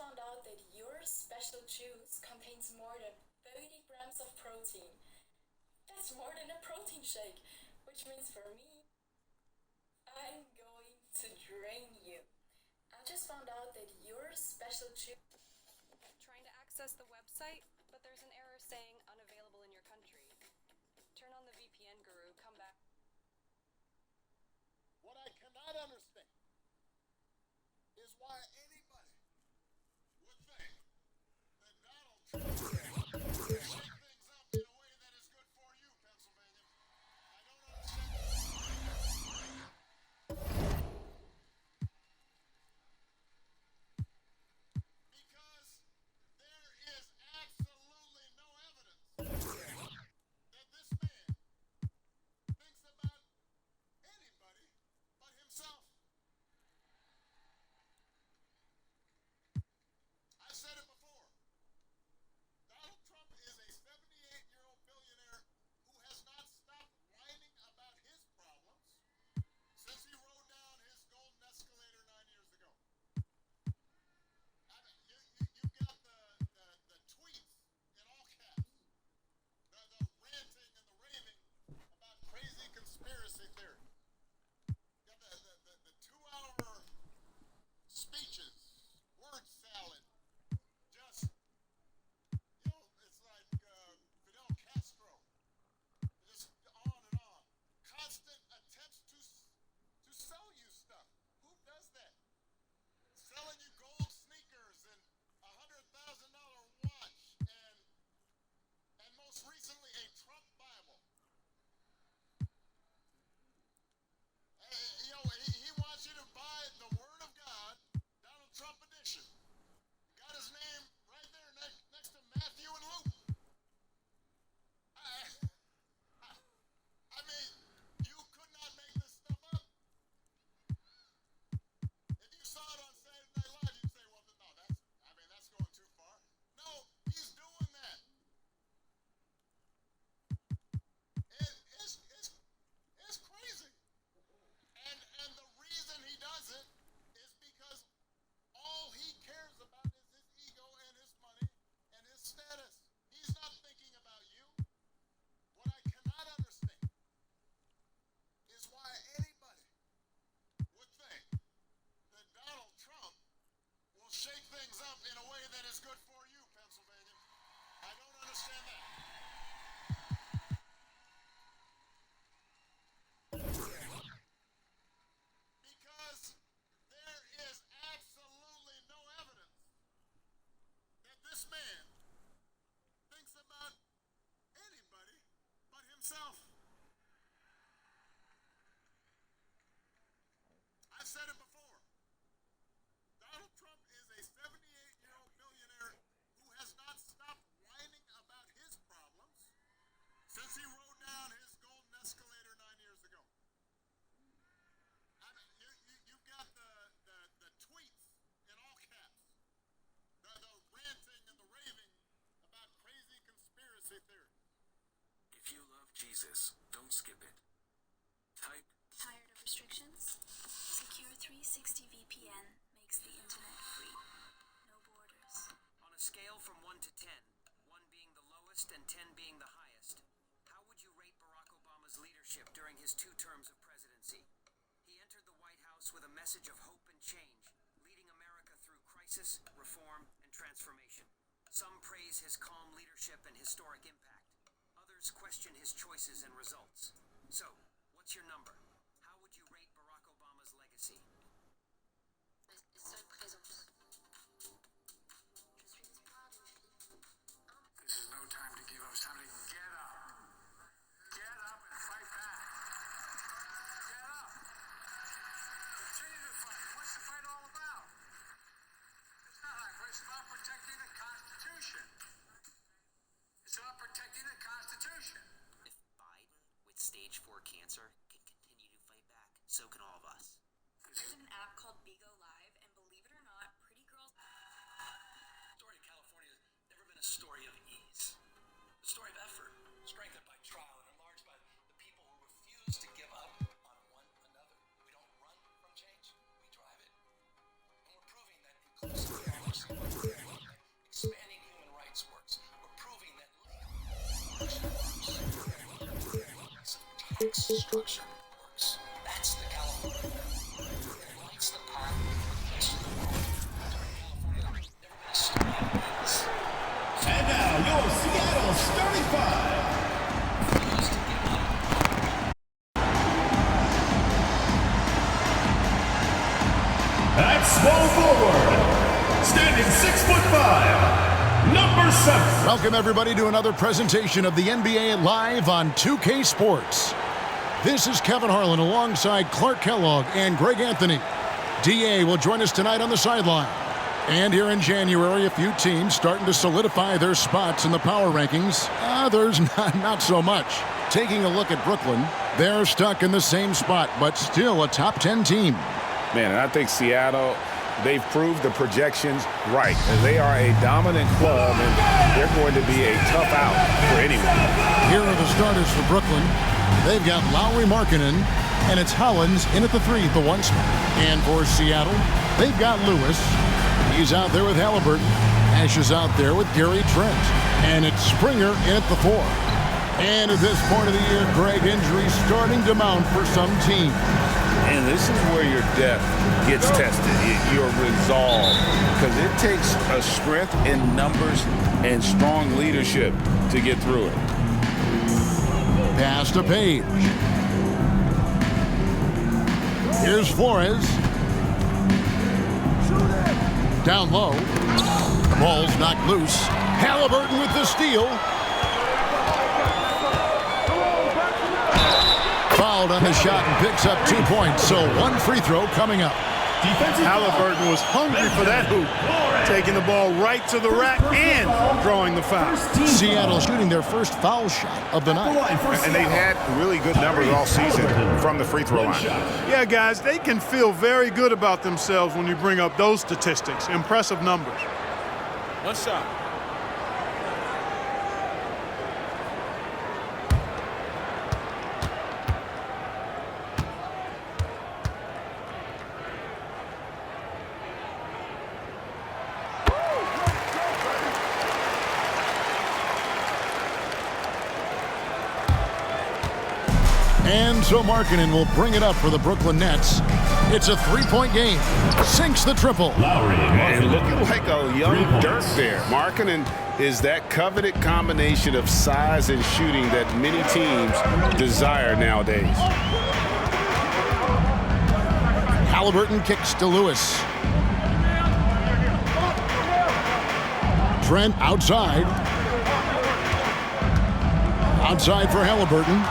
found out that your special juice contains more than 30 grams of protein. That's more than a protein shake, which means for me, I'm going to drain you. I just found out that your special juice. Trying to access the website, but there's an error saying unavailable in your country. Turn on the VPN, Guru. Come back. What I cannot understand is why anybody would think that Donald Trump will shake things up in a way that is good for you, Pennsylvania. I don't understand. Because there is absolutely no evidence that this man thinks about anybody but himself. I've said it before. Donald Trump is a 78-year-old billionaire who has not stopped whining about his problems since he rode down his golden escalator 9 years ago. You've got the tweets in all caps, the ranting and the raving about crazy conspiracy theory. You got the 2-hour speeches, word salad, just, it's like Fidel Castro, just on and on. Constant attempts to sell you stuff. Who does that? Selling you gold sneakers and $100,000 watch and most recently a Trump Bible. He wants you to buy the Word of God, Donald Trump edition. Got his name right there next to Matthew and Luke. I mean, you could not make this stuff up. If you saw it on Saturday Night Live, you'd say, well, no, that's going too far. No, he's doing that. It's crazy. And the reason he does it is because all he cares about is his ego and his money and his status. He's not thinking about you. What I cannot understand is why anybody would think that Donald Trump will shake things up in a way that is good for you, Pennsylvania. I don't understand that. Because there is absolutely no evidence that this man thinks about anybody but himself. I've said it before. Donald Trump is a 78-year-old billionaire who has not stopped whining about his problems since he rode down his golden escalator 9 years ago. You've got the tweets in all caps, the ranting and the raving about crazy conspiracy theories. If you love Jesus, don't skip it. Type Tired of restrictions? Secure 360 VPN makes the internet free. No borders. On a scale from 1 to 10, 1 being the lowest and 10 being the highest, how would you rate Barack Obama's leadership during his 2 terms of presidency? He entered the White House with a message of hope and change, leading America through crisis, reform, and transformation. Some praise his calm leadership and historic impact. Others question his choices and results. So, what's your number? How would you rate Barack Obama's legacy? Seule présence. Je suis l'espoir d'une fille. This is no time to give up. It's time to get up. Get up and fight back. Get up. Continue to fight. What's the fight all about? It's not like it's about protecting the Constitution. It's about protecting the Constitution. If Biden, with stage 4 cancer, can continue to fight back, so can all of us. There's an app called Bigo Live, and believe it or not, pretty girls. The story of California has never been a story of ease. A story of effort, strengthened by trial and enlarged by the people who refuse to give up on one another. We don't run from change, we drive it. And we're proving that inclusive democracy structure works. That's the California way. It lights the path for the rest of the world. California, never been a story of ease. And now, your Seattle starting five. Refused to give up. At small forward, standing 6'5", number 7. Welcome everybody to another presentation of the NBA live on 2K Sports. This is Kevin Harlan alongside Clark Kellogg and Greg Anthony. DA will join us tonight on the sideline. And here in January, a few teams starting to solidify their spots in the power rankings. Others not so much. Taking a look at Brooklyn, they're stuck in the same spot, but still a top 10 team. Man, and I think Seattle, they've proved the projections right. And they are a dominant club, and they're going to be a tough out for anyone. Here are the starters for Brooklyn. They've got Lauri Markkanen, and it's Hollins in at the 3 at the 1 spot. And for Seattle, they've got Lewis. He's out there with Halliburton. Ash is out there with Gary Trent. And it's Springer in at the 4. And at this point of the year, Greg, injuries starting to mount for some teams. And this is where your depth gets tested, your resolve. Because it takes a strength in numbers and strong leadership to get through it. Pass to Page. Here's Flores. Down low. The ball's knocked loose. Halliburton with the steal. Fouled on the shot and picks up 2 points. So one free throw coming up. Halliburton was hungry for that hoop, taking the ball right to the rack and drawing the foul. Seattle shooting their first foul shot of the night. And they've had really good numbers all season from the free throw line. Yeah, guys, they can feel very good about themselves when you bring up those statistics. Impressive numbers. One shot. And so Markkanen will bring it up for the Brooklyn Nets. It's a 3-point game. Sinks the triple. And looking like a young Dirk there. Markkanen is that coveted combination of size and shooting that many teams desire nowadays. Halliburton kicks to Lewis. Trent outside. Outside for Halliburton.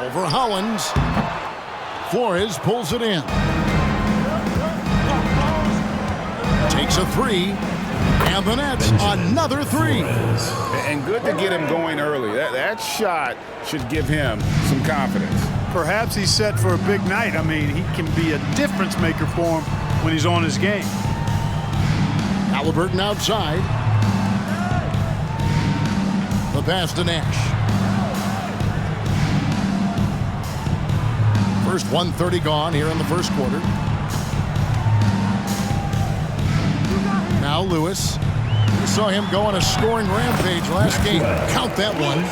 Over Hollins. Flores pulls it in. Takes a 3. And the Nets, another 3. And good to get him going early. That shot should give him some confidence. Perhaps he's set for a big night. I mean, he can be a difference maker for him when he's on his game. Halliburton outside. The pass to Nash. First 1:30 gone here in the first quarter. Now Lewis. We saw him go on a scoring rampage last game. Count that one.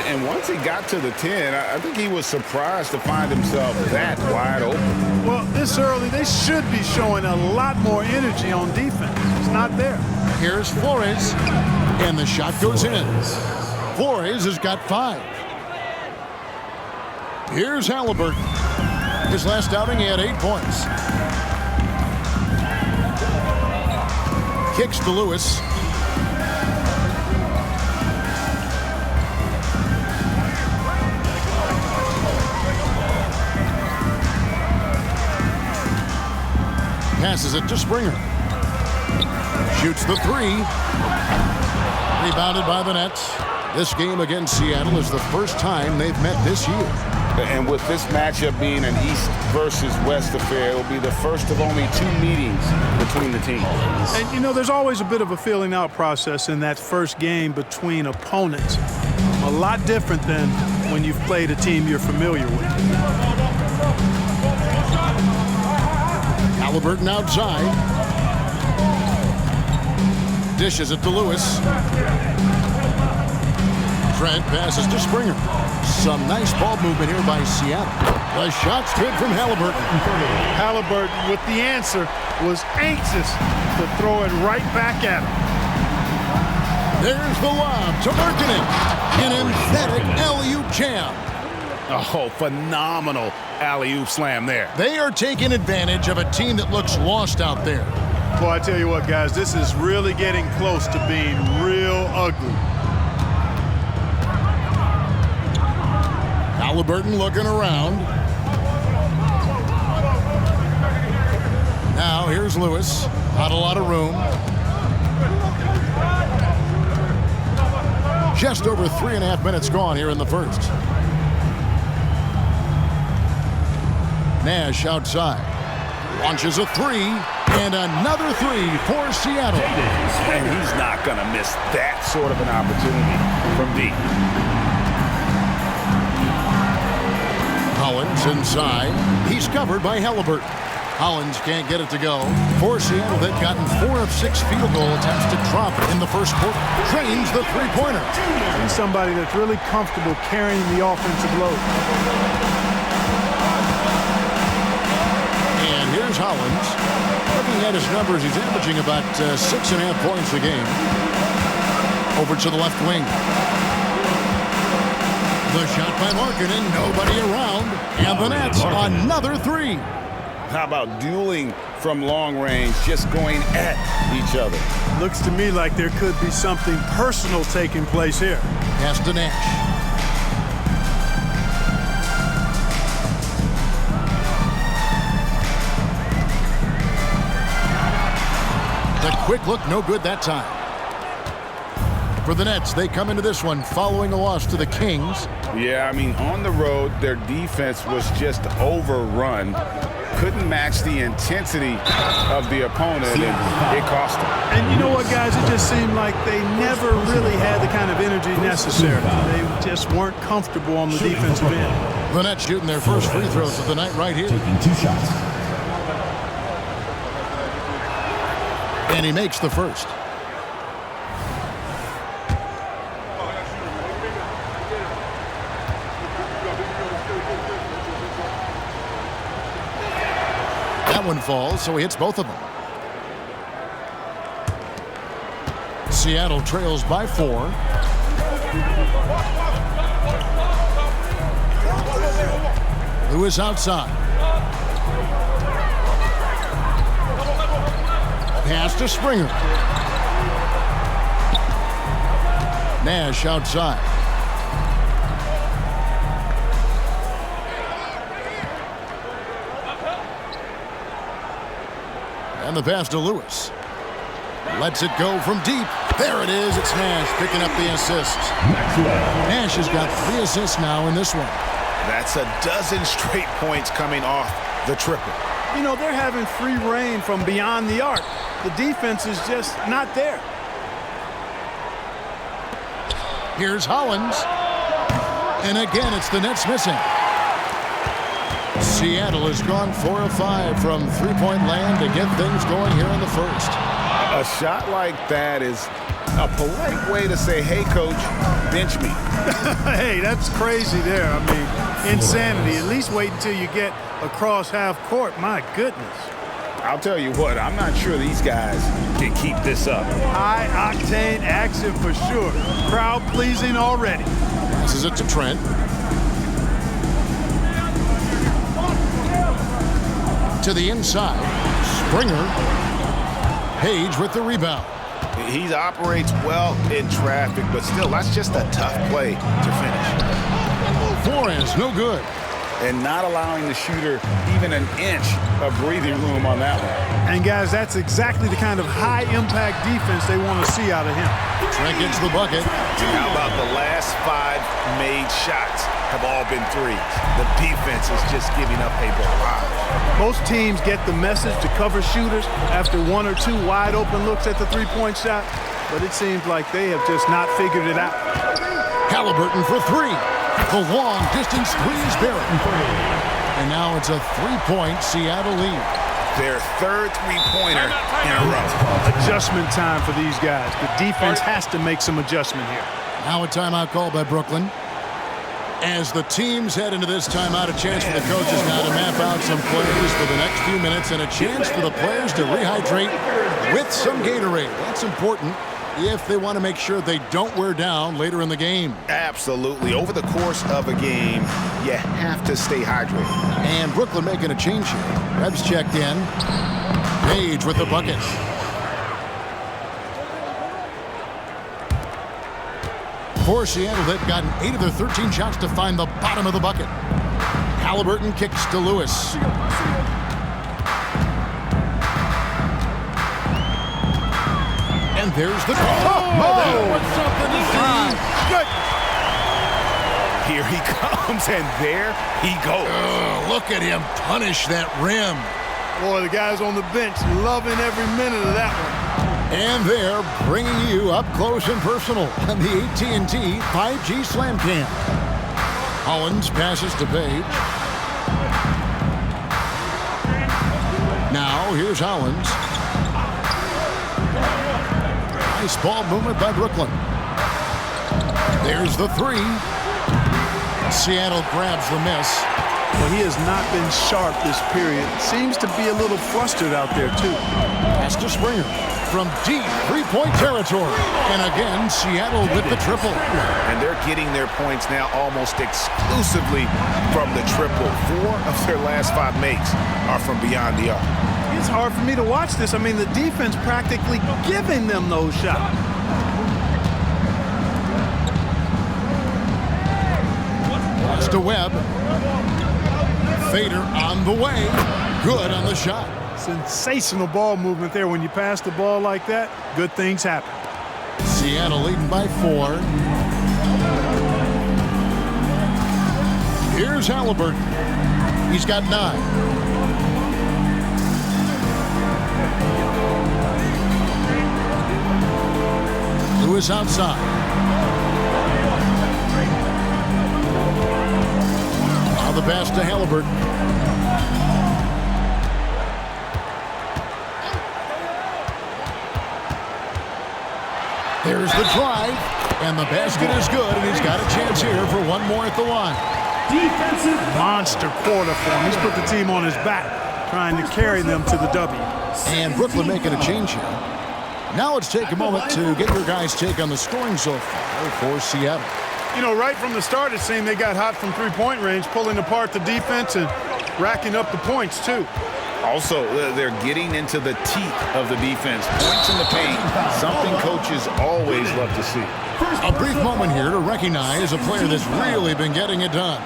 And once he got to the 10, I think he was surprised to find himself that wide open. Well, this early, they should be showing a lot more energy on defense. It's not there. Here's Flores. And the shot goes in. Flores has got 5. Here's Halliburton. His last outing, he had 8 points. Kicks to Lewis. Passes it to Springer. Shoots the 3. Rebounded by the Nets. This game against Seattle is the first time they've met this year. And with this matchup being an East versus West affair, it will be the first of only 2 meetings between the teams. And, you know, there's always a bit of a feeling out process in that first game between opponents. A lot different than when you've played a team you're familiar with. Halliburton outside. Dishes it to Lewis. Trent passes to Springer. Some nice ball movement here by Seattle. The shot's good from Halliburton. Halliburton with the answer was anxious to throw it right back at him. There's the lob to Markkanen. An emphatic alley-oop jam. Oh, phenomenal alley-oop slam there. They are taking advantage of a team that looks lost out there. Boy, I tell you what, guys, this is really getting close to being real ugly. Halliburton looking around. Now here's Lewis. Not a lot of room. Just over 3.5 minutes gone here in the first. Nash outside. Launches a three. And another three for Seattle. And he's not going to miss that sort of an opportunity from deep. Hollins inside. He's covered by Halliburton. Hollins can't get it to go. For Seattle, they've gotten 4 of 6 field goal attempts to drop in the first quarter. Trains the three-pointer. He's somebody that's really comfortable carrying the offensive load. And here's Hollins. Looking at his numbers, he's averaging about 6.5 points a game. Over to the left wing. The shot by Markkanen, nobody around. And the Nets, another three. How about dueling from long range, just going at each other? Looks to me like there could be something personal taking place here. Pass to Nash. The quick look, no good that time. For the Nets, they come into this one following a loss to the Kings. Yeah, I mean, on the road, their defense was just overrun. Couldn't match the intensity of the opponent, and it cost them. And you know what, guys? It just seemed like they never really had the kind of energy necessary. They just weren't comfortable on the defensive end. The Nets shooting their first free throws of the night right here. Taking 2 shots. And he makes the first. That one falls, so he hits both of them. Seattle trails by 4. Lewis outside. Pass to Springer. Nash outside. And the pass to Lewis. Lets it go from deep. There it is. It's Nash picking up the assist. Nash has got 3 assists now in this one. That's a dozen straight points coming off the triple. You know, they're having free reign from beyond the arc. The defense is just not there. Here's Hollins. And again, it's the Nets missing. Seattle has gone 4 of 5 from three-point land to get things going here in the first. A shot like that is a polite way to say, hey, coach, bench me. Hey, that's crazy there. I mean, insanity. At least wait until you get across half court. My goodness. I'll tell you what, I'm not sure these guys can keep this up. High-octane action for sure. Crowd-pleasing already. Passes it to Trent. To the inside. Springer. Page with the rebound. He operates well in traffic, but still, that's just a tough play to finish. Flores, no good. And not allowing the shooter even an inch of breathing room on that one. And, guys, that's exactly the kind of high-impact defense they want to see out of him. Trent gets the bucket. How about the last 5 made shots have all been threes? The defense is just giving up a barrage. Most teams get the message to cover shooters after 1 or 2 wide-open looks at the three-point shot, but it seems like they have just not figured it out. Halliburton for 3. The long-distance three is buried. And now it's a 3-point Seattle lead. Their 3rd three-pointer in a row. Adjustment time for these guys. The defense has to make some adjustment here. Now a timeout call by Brooklyn. As the teams head into this timeout, a chance for the coaches now to map out some plays for the next few minutes and a chance for the players to rehydrate with some Gatorade. That's important if they want to make sure they don't wear down later in the game. Absolutely. Over the course of a game, you have to stay hydrated. And Brooklyn making a change here. Rebs checked in. Page with the bucket. For Seattle, they've gotten 8 of their 13 shots to find the bottom of the bucket. Halliburton kicks to Lewis. And there's the what's something to see. Good. Here he comes, and there he goes. Look at him punish that rim. Boy, the guys on the bench loving every minute of that one. And they're bringing you up close and personal on the AT&T 5G Slam Cam. Hollins passes to Page. Now here's Hollins. Nice ball movement by Brooklyn. There's the three. Seattle grabs the miss. Well, he has not been sharp this period. Seems to be a little flustered out there, too. Pass to Springer from deep three-point territory. And again, Seattle with the triple. And they're getting their points now almost exclusively from the triple. 4 of their last 5 makes are from beyond the arc. It's hard for me to watch this. I mean, the defense practically giving them those shots. Pass to Webb. Fader on the way. Good on the shot. Sensational ball movement there. When you pass the ball like that, good things happen. Seattle leading by 4. Here's Halliburton. He's got 9. Lewis outside. Now the pass to Halliburton. There's the drive, and the basket is good, and he's got a chance here for one more at the line. Defensive monster quarter for him. He's put the team on his back, trying to carry them to the W. And Brooklyn making a change here. Now let's take a moment to get your guys' take on the scoring so far for Seattle. You know, right from the start, it seemed they got hot from three-point range, pulling apart the defense and racking up the points, too. Also, they're getting into the teeth of the defense. Points in the paint, something coaches always love to see. A brief moment here to recognize a player that's really been getting it done.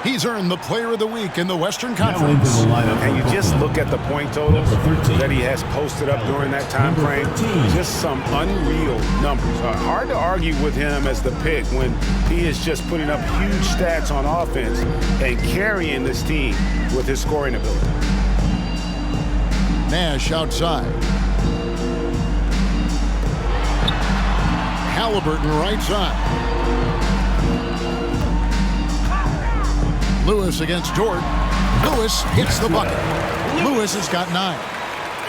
He's earned the Player of the Week in the Western Conference. And you just look at the point totals that he has posted up during that time frame. Just some unreal numbers. Hard to argue with him as the pick when he is just putting up huge stats on offense and carrying this team with his scoring ability. Nash outside. Halliburton right side. Lewis against Jordan. Lewis hits the bucket. Lewis has got 9.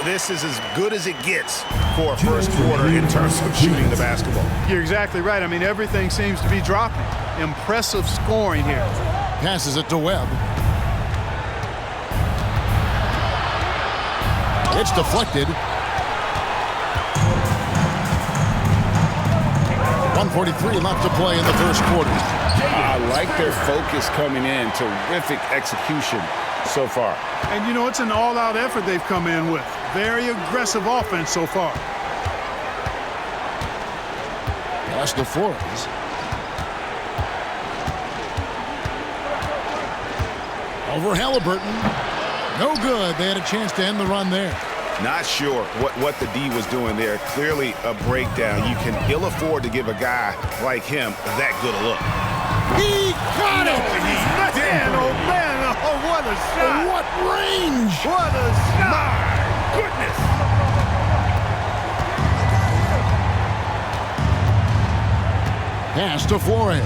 This is as good as it gets for a first quarter in terms of shooting the basketball. You're exactly right. I mean, everything seems to be dropping. Impressive scoring here. Passes it to Webb. It's deflected. 1:43 left to play in the first quarter. I like their focus coming in. Terrific execution so far. And, you know, it's an all-out effort they've come in with. Very aggressive offense so far. Pass to Flores. Over Halliburton. No good. They had a chance to end the run there. Not sure what the D was doing there. Clearly a breakdown. You can ill afford to give a guy like him that good a look. He got it! Man, oh man, oh what a shot! What range! What a shot! My goodness! Pass to Flores.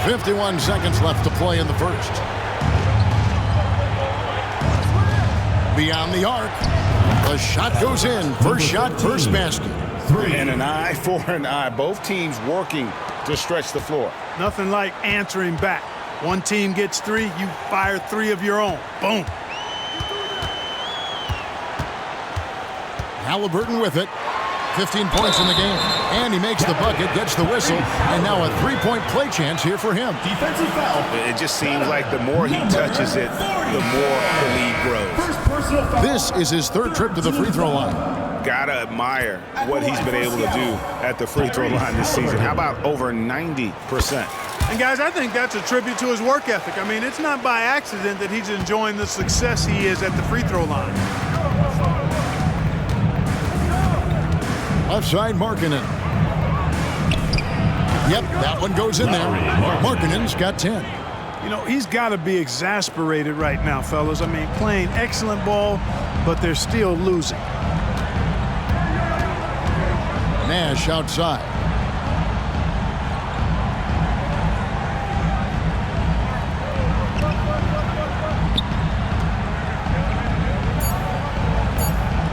51 seconds left to play in the first. Beyond the arc. The shot goes in. First shot, first basket. 3. And an eye for an eye. Both teams working to stretch the floor. Nothing like answering back. One team gets 3, you fire 3 of your own. Boom. Halliburton with it. 15 points in the game. And he makes the bucket, gets the whistle, and now a 3-point play chance here for him. Defensive foul. It just seems like the more he touches it, the more the lead grows. First personal foul. This is his 3rd trip to the free throw line. Gotta admire what he's been able to do at the free throw line this season. How about over 90%? And guys, I think that's a tribute to his work ethic. I mean, it's not by accident that he's enjoying the success he is at the free throw line. Left side, Markkanen. Yep, that one goes in there. Markkanen's got 10. You know, he's got to be exasperated right now, fellas. I mean, playing excellent ball, but they're still losing. Nash outside.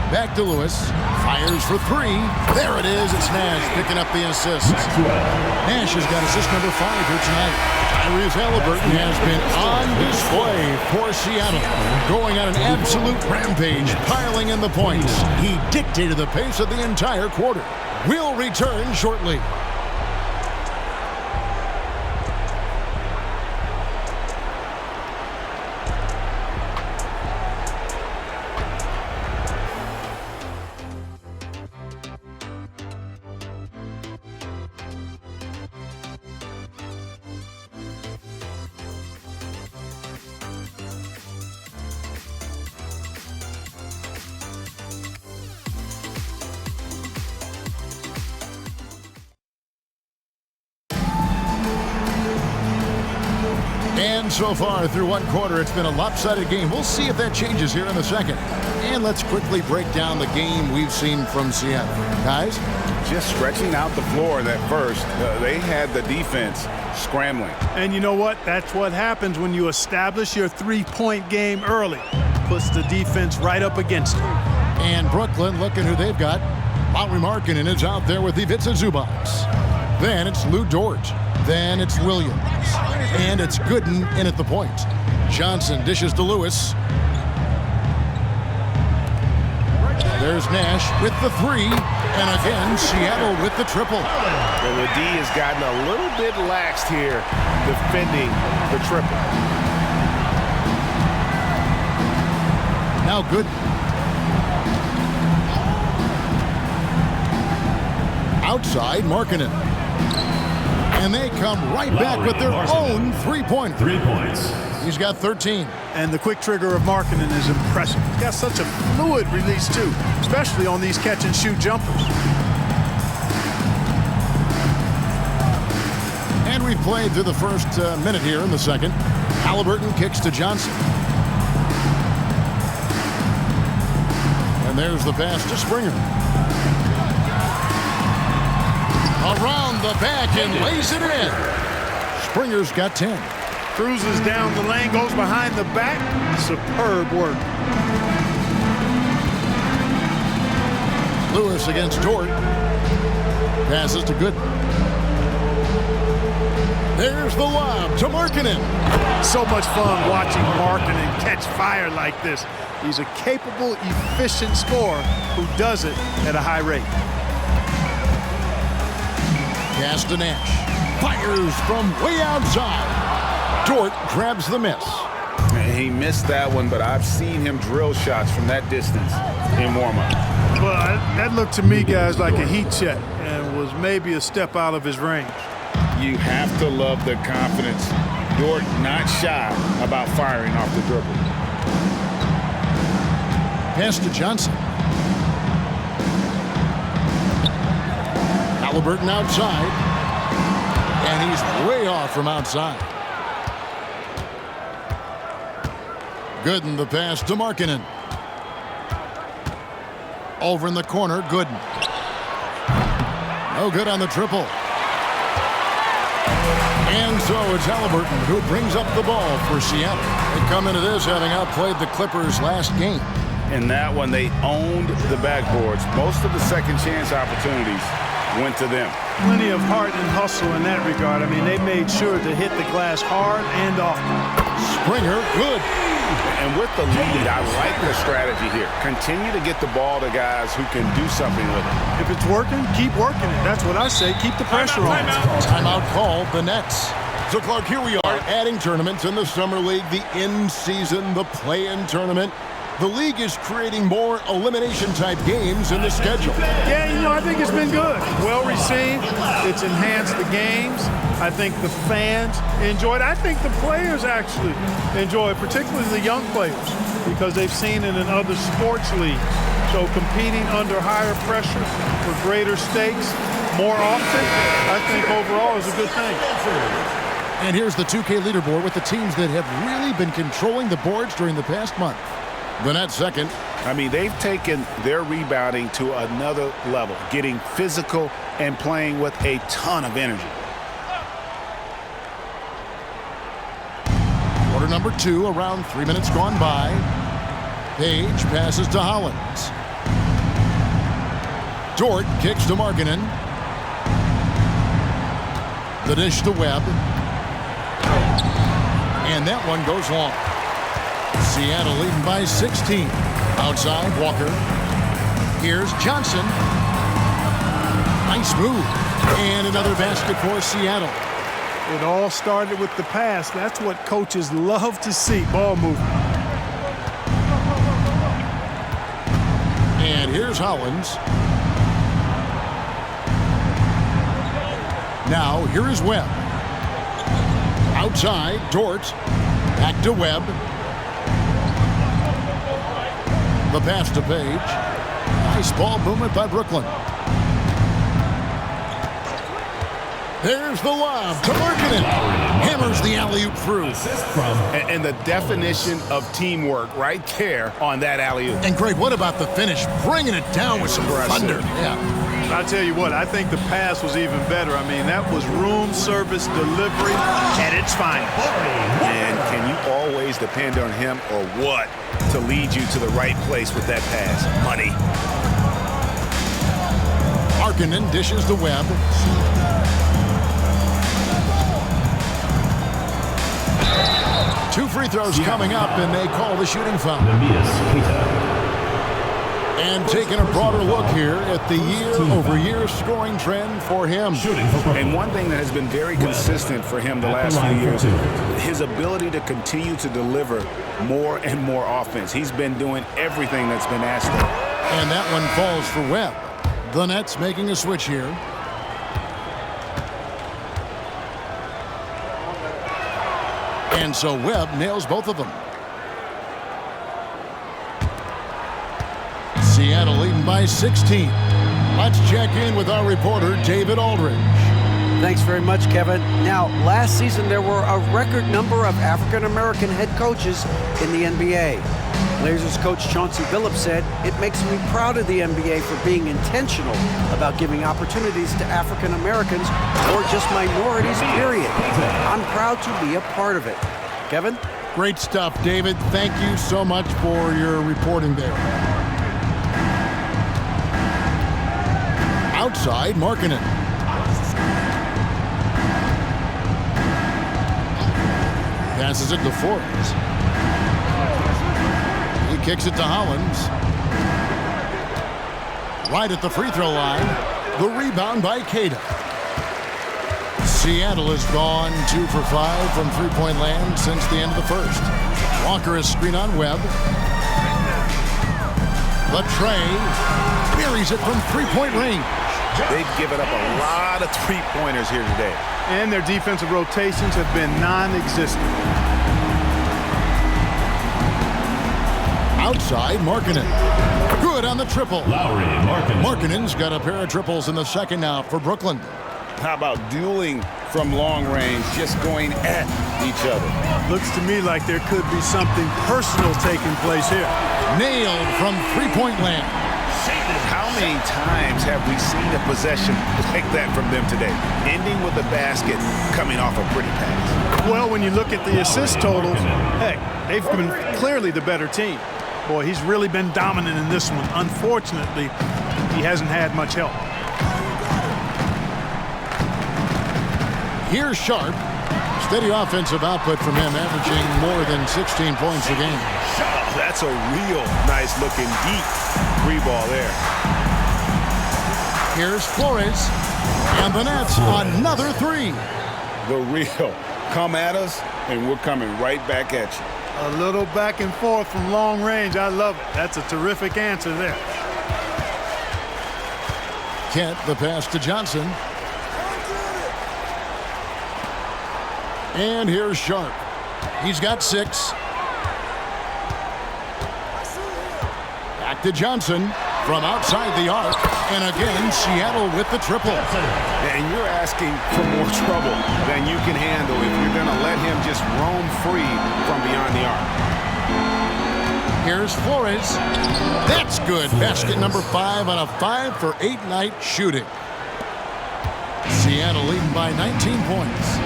Back to Lewis. Fires for 3. There it is. It's Nash picking up the assist. Nash has got assist number 5 here tonight. Tyrese Halliburton has been on display for Seattle, going on an absolute rampage, piling in the points. He dictated the pace of the entire quarter. We'll return shortly. And so far through one quarter, it's been a lopsided game. We'll see if that changes here in the second. And let's quickly break down the game we've seen from Seattle. Guys? Just stretching out the floor that first. They had the defense scrambling. And you know what? That's what happens when you establish your 3-point game early. Puts the defense right up against it. And Brooklyn, looking who they've got. Lauri Markkanen is out there with Ivica Zubac. Then it's Lou Dort. Then it's Williams. And it's Gooden in at the point. Johnson dishes to Lewis. There's Nash with the 3. And again, Seattle with the triple. Well, the D has gotten a little bit laxed here defending the triple. Now Gooden. Outside, Markkanen. And they come right back with their own 3-pointer. 3 points. He's got 13. And the quick trigger of Markkanen is impressive. He's got such a fluid release, too, especially on these catch-and-shoot jumpers. And we've played through the first minute here in the second. Halliburton kicks to Johnson. And there's the pass to Springer. Around the back and lays it in. Springer's got 10. Cruises down the lane, goes behind the back. Superb work. Lewis against Dort. Passes to Gooden. There's the lob to Markkanen. So much fun watching Markkanen catch fire like this. He's a capable, efficient scorer who does it at a high rate. Pass to Nash. Fires from way outside. Dort grabs the miss. He missed that one, but I've seen him drill shots from that distance in warm-up. Well, that looked to me, guys, like a heat check and was maybe a step out of his range. You have to love the confidence. Dort not shy about firing off the dribble. Pass to Johnson. Halliburton outside. And he's way off from outside. Gooden the pass to Markkanen. Over in the corner, Gooden. No good on the triple. And so it's Halliburton who brings up the ball for Seattle. They come into this having outplayed the Clippers last game. In that one, they owned the backboards. Most of the second chance opportunities went to them. Plenty of heart and hustle in that regard. I mean, they made sure to hit the glass hard and often. Springer, good. And with the lead, I like the strategy here. Continue to get the ball to guys who can do something with it. If it's working, keep working it. That's what I say. Keep the pressure on. Timeout called, the Nets. So, Clark, here we are adding tournaments in the Summer League, the in-season, the play-in tournament. The league is creating more elimination-type games in the schedule. Yeah, I think it's been good. Well received. It's enhanced the games. I think the fans enjoy it. I think the players actually enjoy it, particularly the young players, because they've seen it in other sports leagues. So competing under higher pressure for greater stakes more often, I think overall is a good thing. And here's the 2K leaderboard with the teams that have really been controlling the boards during the past month. The Nets second. I mean, they've taken their rebounding to another level, getting physical and playing with a ton of energy. Quarter number 2, around 3 minutes gone by. Page passes to Hollins. Dort kicks to Markkanen. The dish to Webb. And that one goes long. Seattle leading by 16. Outside, Walker. Here's Johnson. Nice move. And another basket for Seattle. It all started with the pass. That's what coaches love to see, ball movement. And here's Hollins. Now, here is Webb. Outside, Dort. Back to Webb. The pass to Page. Nice ball movement by Brooklyn. There's the lob to Markkanen. Hammers the alley-oop through. And the definition of teamwork right there on that alley-oop. And Greg, what about the finish? Bringing it down with some thunder. Yeah. I'll tell you what, I think the pass was even better. I mean, that was room service delivery at its finest. And can you always depend on him or what to lead you to the right place with that pass? Money. Markkanen dishes to Webb. Two free throws coming up, and they call the shooting foul. And taking a broader look here at the year-over-year scoring trend for him. And one thing that has been very consistent for him the last few years, his ability to continue to deliver more and more offense. He's been doing everything that's been asked of him. And that one falls for Webb. The Nets making a switch here. And so Webb nails both of them. Seattle leading by 16. Let's check in with our reporter, David Aldridge. Thanks very much, Kevin. Now, last season there were a record number of African-American head coaches in the NBA. Blazers coach Chauncey Billups said, "It makes me proud of the NBA for being intentional about giving opportunities to African Americans or just minorities, period. I'm proud to be a part of it." Kevin? Great stuff, David. Thank you so much for your reporting there. Outside, Markkanen. Passes it to Forbes. He kicks it to Hollins. Right at the free throw line. The rebound by Queta. Seattle has gone 2 for 5 from three-point land since the end of the first. Walker is screen on Webb. The tray buries it from three-point range. They've given up a lot of three-pointers here today. And their defensive rotations have been non-existent. Outside, Markkanen. Good on the triple. Markkanen's got a pair of triples in the second now for Brooklyn. How about dueling from long range, just going at each other? Looks to me like there could be something personal taking place here. Nailed from three-point land. How many times have we seen a possession like that from them today? Ending with a basket, coming off a pretty pass. Well, when you look at the assist totals, heck, they've been clearly the better team. boy, he's really been dominant in this one. Unfortunately, he hasn't had much help. Here's Sharp. Steady offensive output from him, averaging more than 16 points a game. Oh, that's a real nice-looking deep free ball there. Here's Flores, and the Nets another three. The real come at us, and we're coming right back at you. A little back and forth from long range. I love it. That's a terrific answer there. Kent, the pass to Johnson. And here's Sharp. He's got 6. Back to Johnson from outside the arc. And again, Seattle with the triple. And you're asking for more trouble than you can handle if you're going to let him just roam free from beyond the arc. Here's Flores. That's good. Basket number 5 on a 5-for-8 night shooting. Seattle leading by 19 points.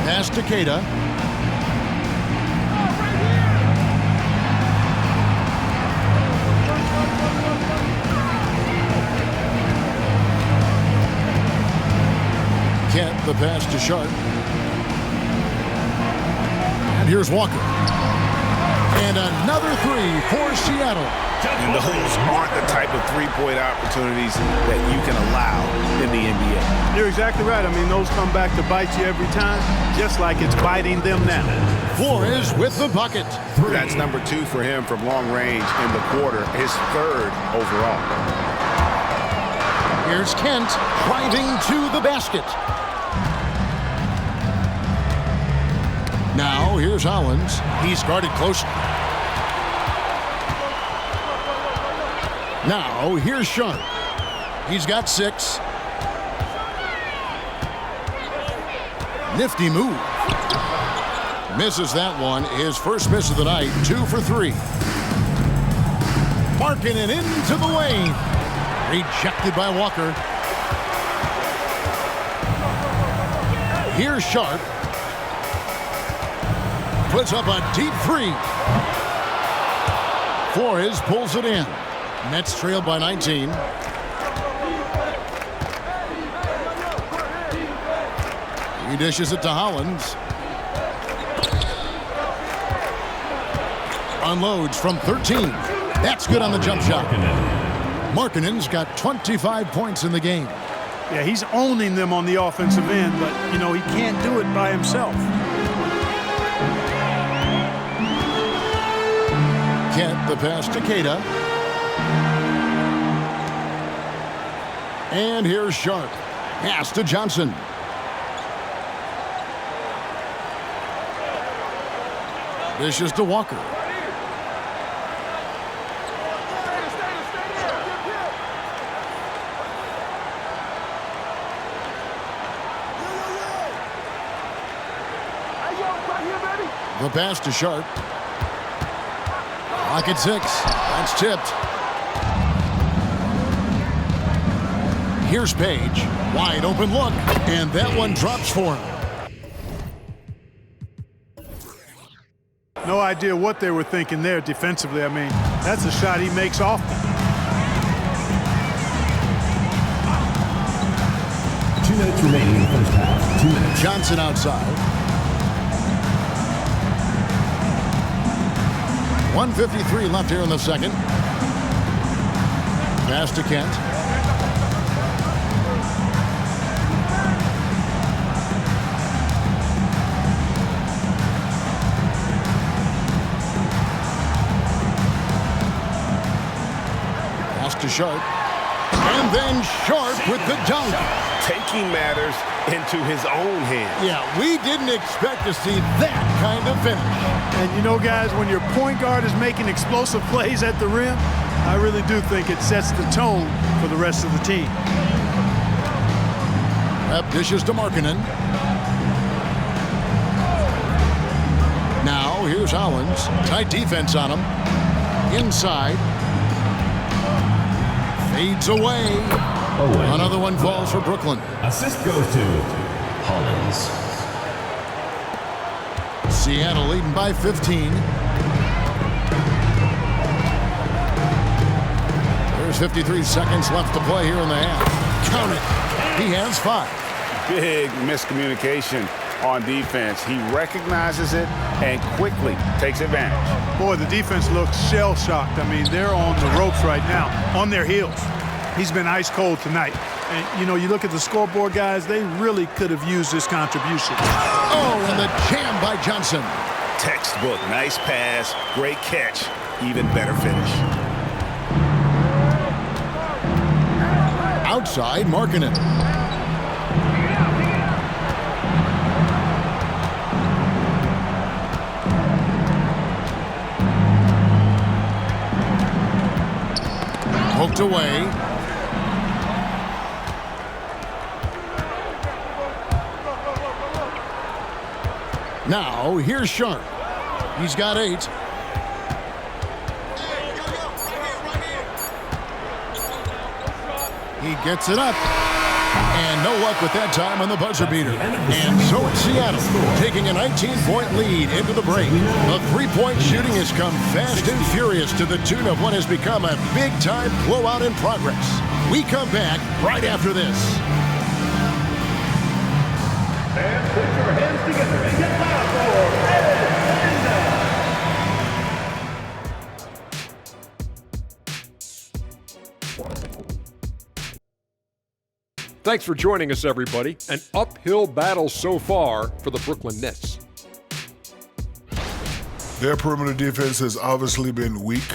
Pass to Keita. Kent, the pass to Sharp. And here's Walker. And another three for Seattle. And those aren't the type of three-point opportunities that you can allow in the NBA. You're exactly right. I mean, those come back to bite you every time, just like it's biting them now. Flores with the bucket. That's number 2 for him from long range in the quarter, his 3rd overall. Here's Kent driving to the basket. Now, here's Hollins. He's guarded closely. Now, here's Sharp. He's got 6. Nifty move. Misses that one. His first miss of the night. 2 for 3. Markkanen into the lane. Rejected by Walker. Here's Sharp. Puts up a deep 3. Flores pulls it in. Nets trailed by 19. He dishes it to Hollins. Unloads from 13. That's good on the jump shot. Markkanen's got 25 points in the game. Yeah, he's owning them on the offensive end, but, you know, he can't do it by himself. Kent, the pass to Keita. And here's Sharp. Pass to Johnson. Dishes to Walker. The pass to Sharp. Clock at 6. That's tipped. Here's Page. Wide open look. And that one drops for him. No idea what they were thinking there defensively. I mean, that's a shot he makes often. 2 minutes remaining in the first half. 2 minutes. Johnson outside. 1:53 left here in the second. Pass to Kent. Pass to Sharp. And then Sharp with the dunk. Taking matters into his own hands. Yeah, we didn't expect to see that kind of finish. And you know, guys, when your point guard is making explosive plays at the rim, I really do think it sets the tone for the rest of the team. Up dishes to Markkanen. Now, here's Hollins. Tight defense on him. Inside. Fades away. Another one falls for Brooklyn. Assist goes to Hollins. Seattle leading by 15. There's 53 seconds left to play here in the half. Count it. He has 5. Big miscommunication on defense. He recognizes it and quickly takes advantage. Boy, the defense looks shell-shocked. I mean, they're on the ropes right now, on their heels. He's been ice cold tonight. And, you know, you look at the scoreboard, guys, they really could have used this contribution. Oh, and the jam by Johnson. Textbook, nice pass, great catch, even better finish. Outside, Markkanen. Poked away. Now, here's Sharp. He's got 8. He gets it up. And no luck with that time on the buzzer beater. And so it's Seattle taking a 19-point lead into the break. The three-point shooting has come fast and furious to the tune of what has become a big-time blowout in progress. We come back right after this. And put your hands together and get loud for Ed Linda. Thanks for joining us, everybody. An uphill battle so far for the Brooklyn Nets. Their perimeter defense has obviously been weak.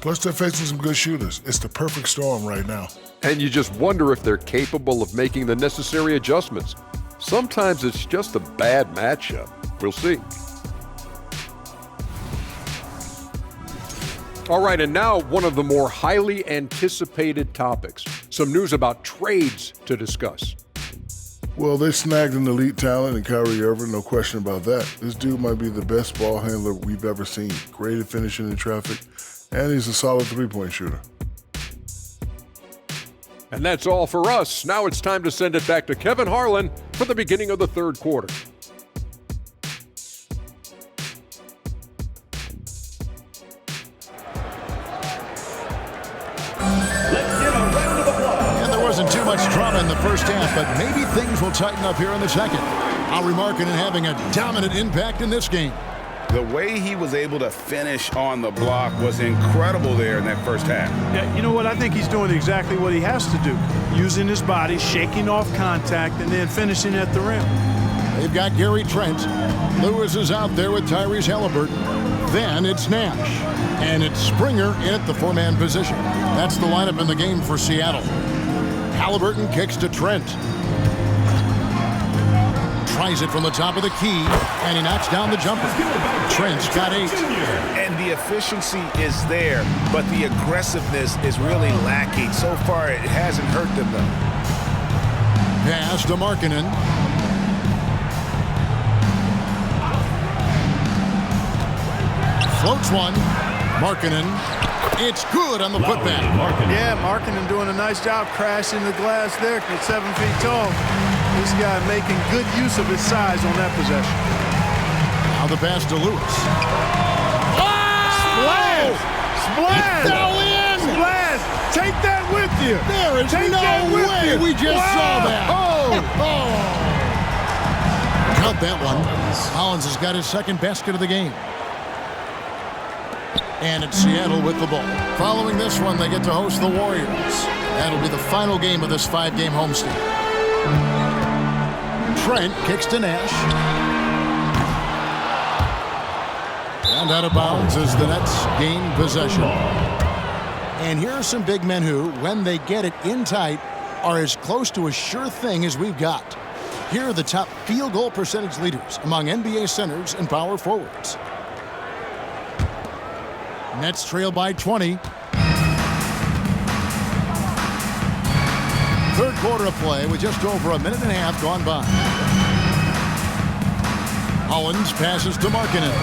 Plus, they're facing some good shooters. It's the perfect storm right now. And you just wonder if they're capable of making the necessary adjustments. Sometimes it's just a bad matchup. We'll see. All right, and now one of the more highly anticipated topics. Some news about trades to discuss. Well, they snagged an elite talent in Kyrie Irving, no question about that. This dude might be the best ball handler we've ever seen. Great at finishing in traffic, and he's a solid three-point shooter. And that's all for us. Now it's time to send it back to Kevin Harlan for the beginning of the third quarter. And there wasn't too much drama in the first half, but maybe things will tighten up here in the second. Lauri Markkanen having a dominant impact in this game. The way he was able to finish on the block was incredible there in that first half. Yeah, you know what? I think he's doing exactly what he has to do. Using his body, shaking off contact, and then finishing at the rim. They've got Gary Trent. Lewis is out there with Tyrese Halliburton. Then it's Nash. And it's Springer in at the four-man position. That's the lineup in the game for Seattle. Halliburton kicks to Trent. Tries it from the top of the key, and he knocks down the jumper. Trent's got 8. And the efficiency is there, but the aggressiveness is really lacking. So far, it hasn't hurt them, though. Pass to Markkanen. Floats one. Markkanen. It's good on the putback. Yeah, Markkanen doing a nice job crashing the glass there at 7 feet tall. This guy making good use of his size on that possession. Now the pass to Lewis. Splash! Splash! It fell in! Splash! Take that with you! There is Take no that with way you. we just saw that! Oh! Count that one. Hollins has got his second basket of the game. And it's Seattle with the ball. Following this one, they get to host the Warriors. That'll be the final game of this 5-game homestand. Trent kicks to Nash. And out of bounds as the Nets gain possession. And here are some big men who, when they get it in tight, are as close to a sure thing as we've got. Here are the top field goal percentage leaders among NBA centers and power forwards. Nets trail by 20. Third quarter of play with just over a minute and a half gone by. Hollins passes to Markkanen.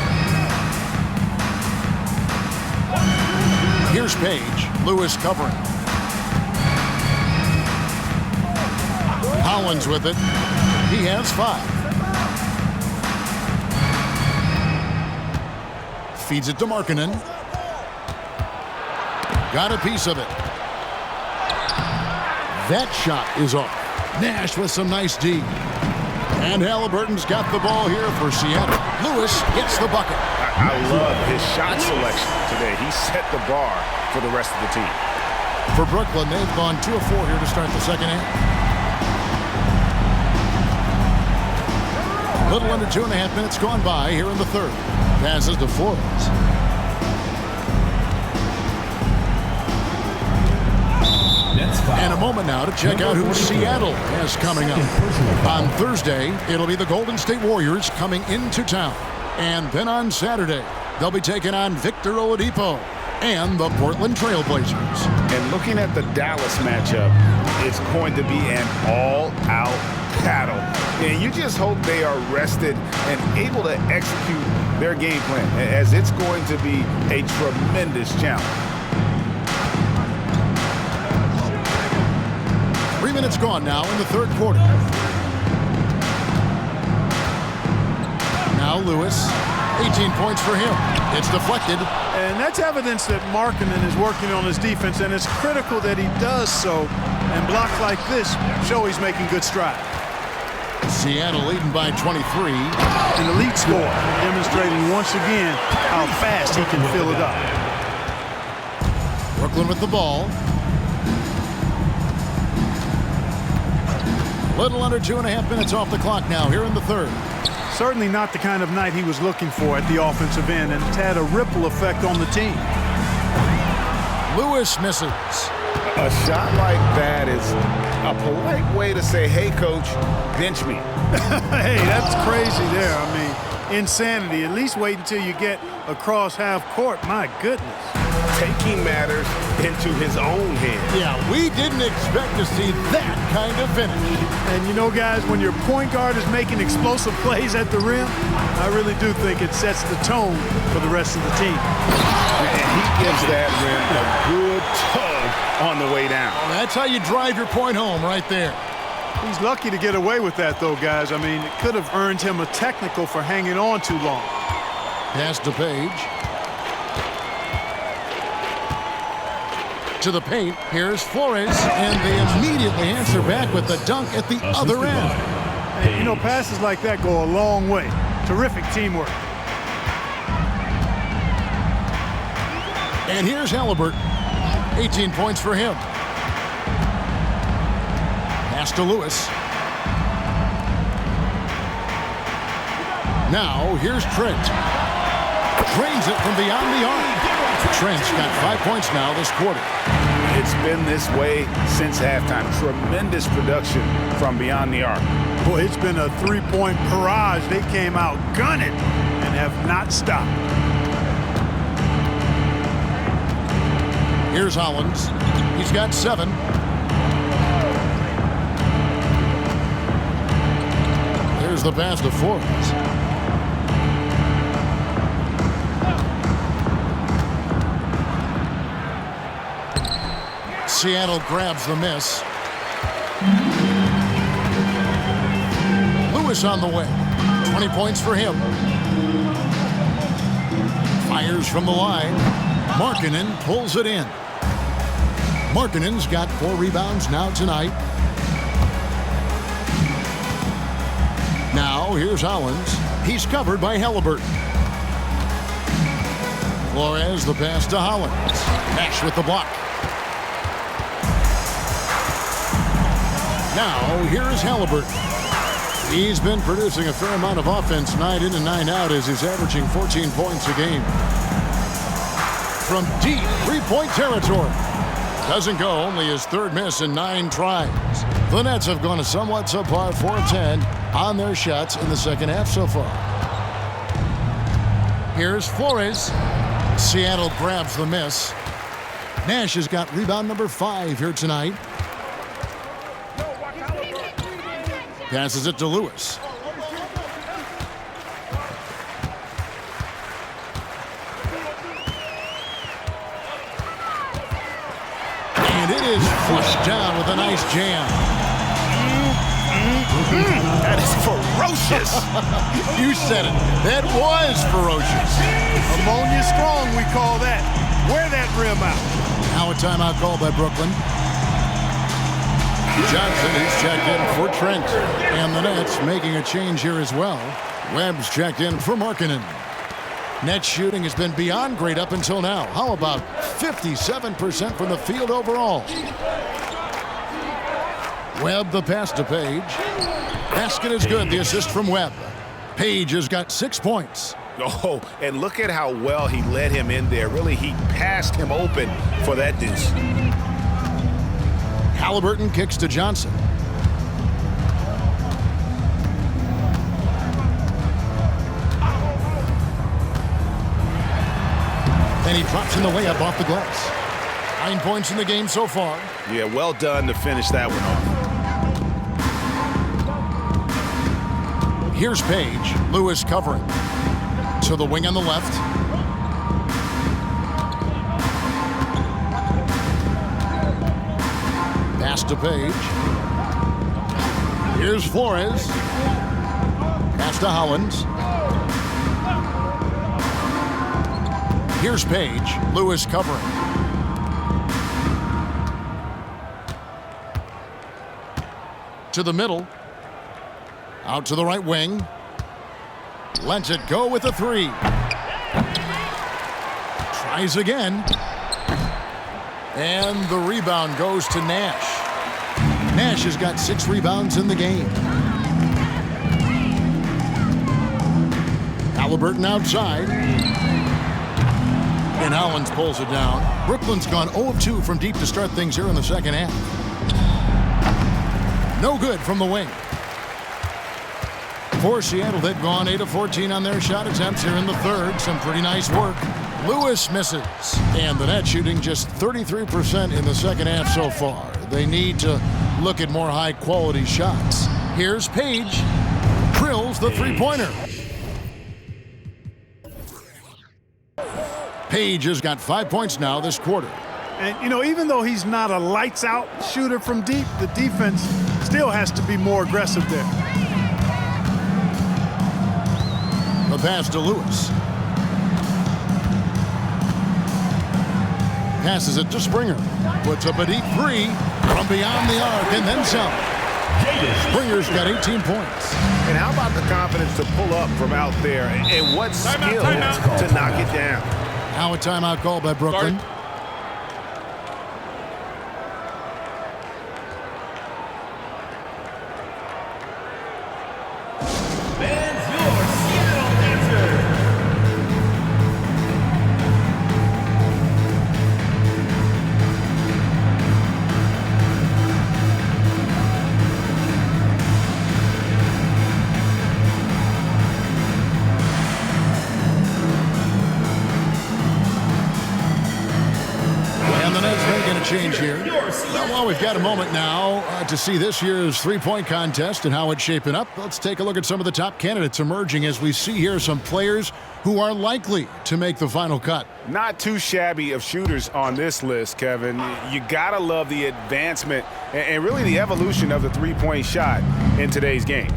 Here's Page. Lewis covering. Hollins with it. He has 5. feeds it to Markkanen. Got a piece of it. That shot is off. Nash with some nice D. And Halliburton's got the ball here for Seattle. Lewis gets the bucket. I love his shot selection today. He set the bar for the rest of the team. For Brooklyn, they've gone 2 of 4 here to start the second half. A little under 2.5 minutes gone by here in the third. Passes to Flores. And a moment now to check out who Seattle has coming up. On Thursday, it'll be the Golden State Warriors coming into town. And then on Saturday, they'll be taking on Victor Oladipo and the Portland Trail Blazers. And looking at the Dallas matchup, it's going to be an all-out battle. And you just hope they are rested and able to execute their game plan, as it's going to be a tremendous challenge. 3 minutes gone now in the third quarter. Now Lewis, 18 points for him. It's deflected. And that's evidence that Markkanen is working on his defense, and it's critical that he does so. And blocks like this show he's making good strides. Seattle leading by 23. An elite score, demonstrating once again how fast he can fill it up. Brooklyn with the ball. Little under 2.5 minutes off the clock now here in the third. Certainly not the kind of night he was looking for at the offensive end, and it's had a ripple effect on the team. Lewis misses. A shot like that is a polite way to say, hey, coach, bench me. Hey, that's crazy there. I mean, insanity. At least wait until you get across half court. My goodness. Taking matters into his own hands. Yeah, we didn't expect to see that kind of finish. And you know, guys, when your point guard is making explosive plays at the rim, I really do think it sets the tone for the rest of the team. And he gives that rim a good tug on the way down. Well, that's how you drive your point home right there. He's lucky to get away with that, though, guys. I mean, it could have earned him a technical for hanging on too long. Pass to Page. To the paint. Here's Flores, and they immediately answer back with the dunk at the other end. And, you know, passes like that go a long way. Terrific teamwork. And here's Halliburton. 18 points for him. Pass to Lewis. Now here's Trent. Drains it from beyond the arc. Trent's got 5 points now this quarter. It's been this way since halftime. Tremendous production from beyond the arc. Boy, it's been a three-point barrage. They came out gunning and have not stopped. Here's Hollins. He's got 7. There's the pass to Forbes. Seattle grabs the miss. Lewis on the way. 20 points for him. Fires from the line. Markkanen pulls it in. Markkanen's got 4 rebounds now tonight. Now here's Hollins. He's covered by Halliburton. Flores the pass to Hollins. Nash with the block. Now, here's Halliburton. He's been producing a fair amount of offense night in and night out as he's averaging 14 points a game. From deep three-point territory. Doesn't go, only his 3rd miss in 9 tries. The Nets have gone a somewhat subpar 4 of 10 on their shots in the second half so far. Here's Flores. Seattle grabs the miss. Nash has got rebound number 5 here tonight. Passes it to Lewis. And it is flushed down with a nice jam. That is ferocious. You said it. That was ferocious. A Pneumonia strong, we call that. Wear that rim out. Now a timeout called by Brooklyn. Johnson is checked in for Trent. And the Nets making a change here as well. Webb's checked in for Markkanen. Net shooting has been beyond great up until now. How about 57% from the field overall? Webb the pass to Page. Basket is good, the assist from Webb. Page has got 6 points. Oh, and look at how well he led him in there. Really, he passed him open for that deuce. Halliburton kicks to Johnson. And he drops in the layup off the glass. 9 points in the game so far. Yeah, well done to finish that one off. Here's Page. Lewis covering. To the wing on the left. Pass to Page. Here's Flores. Pass to Hollins. Here's Page. Lewis covering. To the middle. Out to the right wing. Lets it go with a three. Tries again. And the rebound goes to Nash. Nash has got 6 rebounds in the game. Halliburton outside. And Hollins pulls it down. Brooklyn's gone 0 of 2 from deep to start things here in the second half. No good from the wing. For Seattle, they've gone 8 of 14 on their shot attempts here in the third. Some pretty nice work. Lewis misses. And the net shooting just 33% in the second half so far. They need to look at more high-quality shots. Here's Page. Drills the three-pointer. Page has got 5 points now this quarter. And, you know, even though he's not a lights-out shooter from deep, the defense still has to be more aggressive there. The pass to Lewis. Passes it to Springer. Puts up a deep three from beyond the arc and then some. Springer's got 18 points. And how about the confidence to pull up from out there? And what skill to knock it down? Now a timeout call by Brooklyn. Change here. Well, we've got a moment now to see this year's three-point contest and how it's shaping up. Let's take a look at some of the top candidates emerging as we see here some players who are likely to make the final cut. Not too shabby of shooters on this list, Kevin. You gotta love the advancement and really the evolution of the three-point shot in today's game.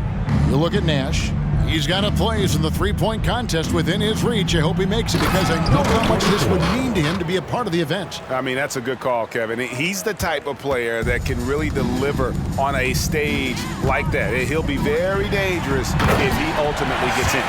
You look at Nash. He's got a place in the three-point contest within his reach. I hope he makes it because I know how much this would mean to him to be a part of the event. I mean, that's a good call, Kevin. He's the type of player that can really deliver on a stage like that. He'll be very dangerous if he ultimately gets in.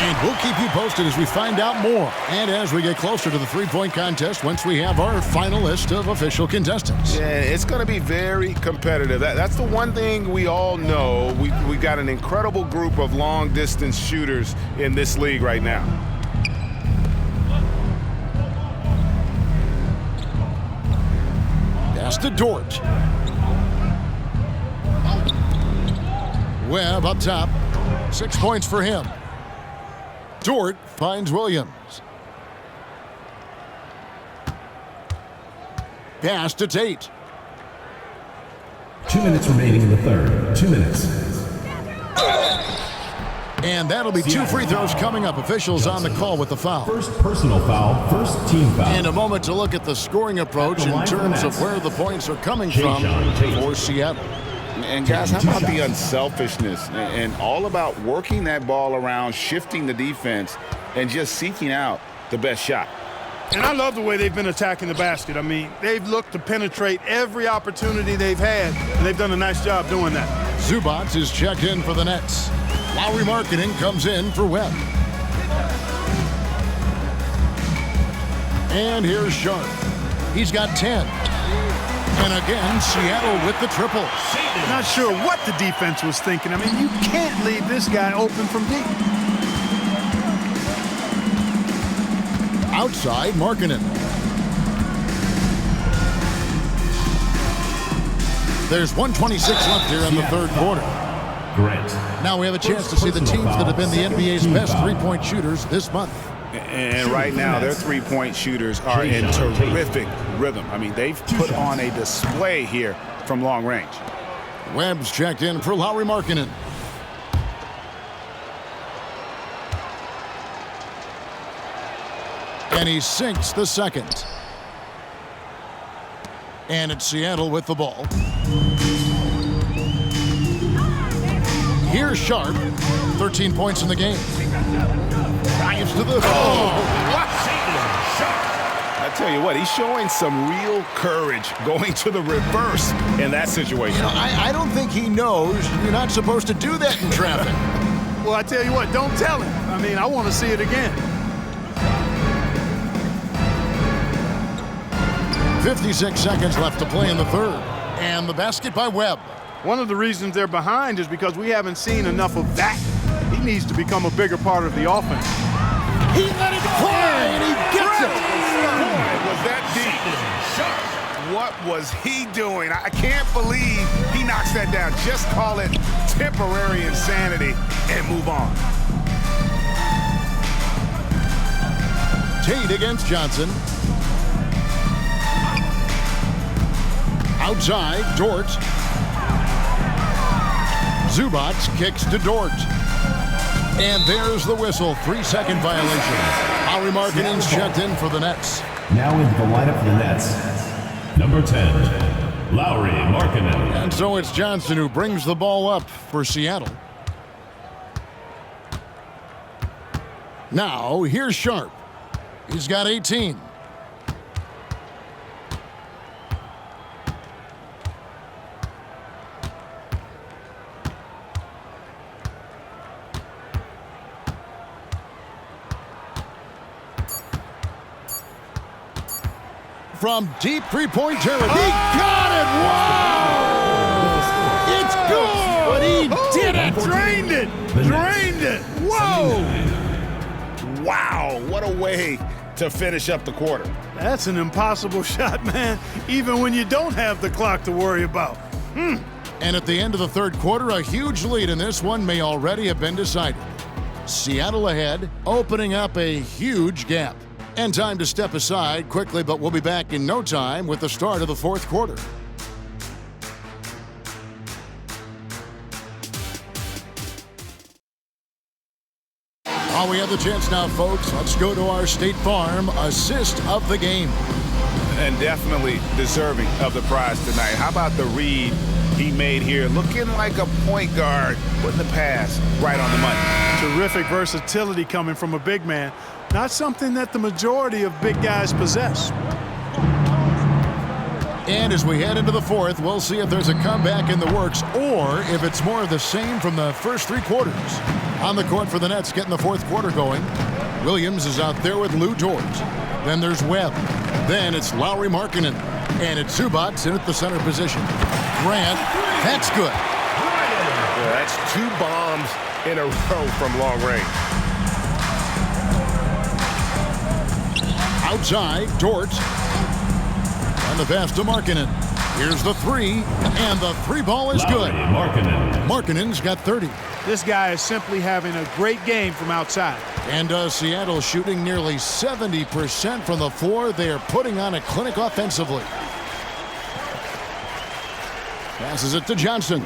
And we'll keep you posted as we find out more and as we get closer to the three-point contest once we have our final list of official contestants. Yeah, it's going to be very competitive. That's the one thing we all know. We got an incredible group of long-distance shooters in this league right now. Pass to Dort. Webb up top. 6 points for him. Dort finds Williams. Pass to Tate. 2 minutes remaining in the third. 2 minutes. And that'll be 2 free throws coming up. Officials on the call with the foul. First personal foul, first team foul. And a moment to look at the scoring approach in terms of where the points are coming from for Seattle. And guys, how about the unselfishness and all about working that ball around, shifting the defense, and just seeking out the best shot. And I love the way they've been attacking the basket. I mean, they've looked to penetrate every opportunity they've had, and they've done a nice job doing that. Zubac is checked in for the Nets. Lauri Markkanen comes in for Webb. And here's Sharp. He's got 10. And again, Seattle with the triple. Not sure what the defense was thinking. I mean, you can't leave this guy open from deep. Outside, Markkanen. There's 1:26 left here in the third quarter. Grant. Now we have a chance to see the teams that have been the NBA's best three-point shooters this month. And right now, their three-point shooters are in terrific rhythm. I mean, they've put on a display here from long range. Webb's checked in for Lauri Markkanen. And he sinks the second. And it's Seattle with the ball. Here's Sharp. 13 points in the game. Drives to the... I tell you what, he's showing some real courage going to the reverse in that situation. You know, I don't think he knows you're not supposed to do that in traffic. Well, I tell you what, don't tell him. I mean, I want to see it again. 56 seconds left to play in the third. And the basket by Webb. One of the reasons they're behind is because we haven't seen enough of that. He needs to become a bigger part of the offense. He let it fly, and he gets it. Was that deep? What was he doing? I can't believe he knocks that down. Just call it temporary insanity and move on. Tate against Johnson. Outside, Dort. Zubac kicks to Dort. And there's the whistle. 3-second violation. Lauri Markkanen's checked in for the Nets. Now into the lineup for the Nets. Number 10, Lauri Markkanen. And so it's Johnson who brings the ball up for Seattle. Now, here's Sharp. He's got 18. From deep three-point territory. He got it! Wow! It's good! He did it! Drained it! Drained it! Whoa! Wow, what a way to finish up the quarter. That's an impossible shot, man, even when you don't have the clock to worry about. And at the end of the third quarter, a huge lead in this one may already have been decided. Seattle ahead, opening up a huge gap. And time to step aside quickly, but we'll be back in no time with the start of the fourth quarter. Oh, we have the chance now, folks. Let's go to our State Farm assist of the game. And definitely deserving of the prize tonight. How about the read he made here? Looking like a point guard, putting the pass right on the money. Terrific versatility coming from a big man. Not something that the majority of big guys possess. And as we head into the fourth, we'll see if there's a comeback in the works or if it's more of the same from the first three quarters. On the court for the Nets, getting the fourth quarter going. Williams is out there with Lou Dort. Then there's Webb. Then it's Lauri Markkanen. And it's Zubac in at the center position. Grant, that's good. Yeah, that's 2 bombs in a row from long range. Outside, Dort. And the pass to Markkanen. Here's the three, and the three ball is good. Markkanen's got 30. This guy is simply having a great game from outside. And Seattle shooting nearly 70% from the floor. They are putting on a clinic offensively. Passes it to Johnson.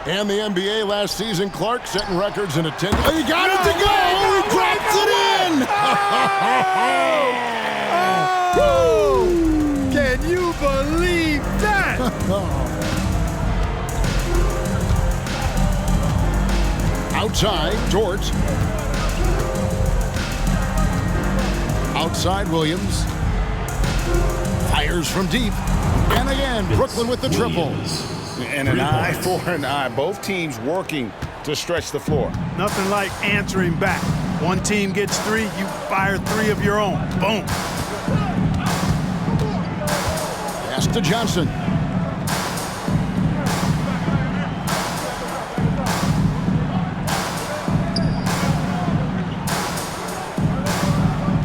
And the NBA last season, Clark setting records in attendance. He got it to go! He drops it in! Oh! Can you believe that? Outside, Dort. Outside, Williams. Fires from deep. And again, Brooklyn with the triple. And an eye for an eye. Both teams working to stretch the floor. Nothing like answering back. One team gets 3, you fire 3 of your own. Boom. Pass to Johnson.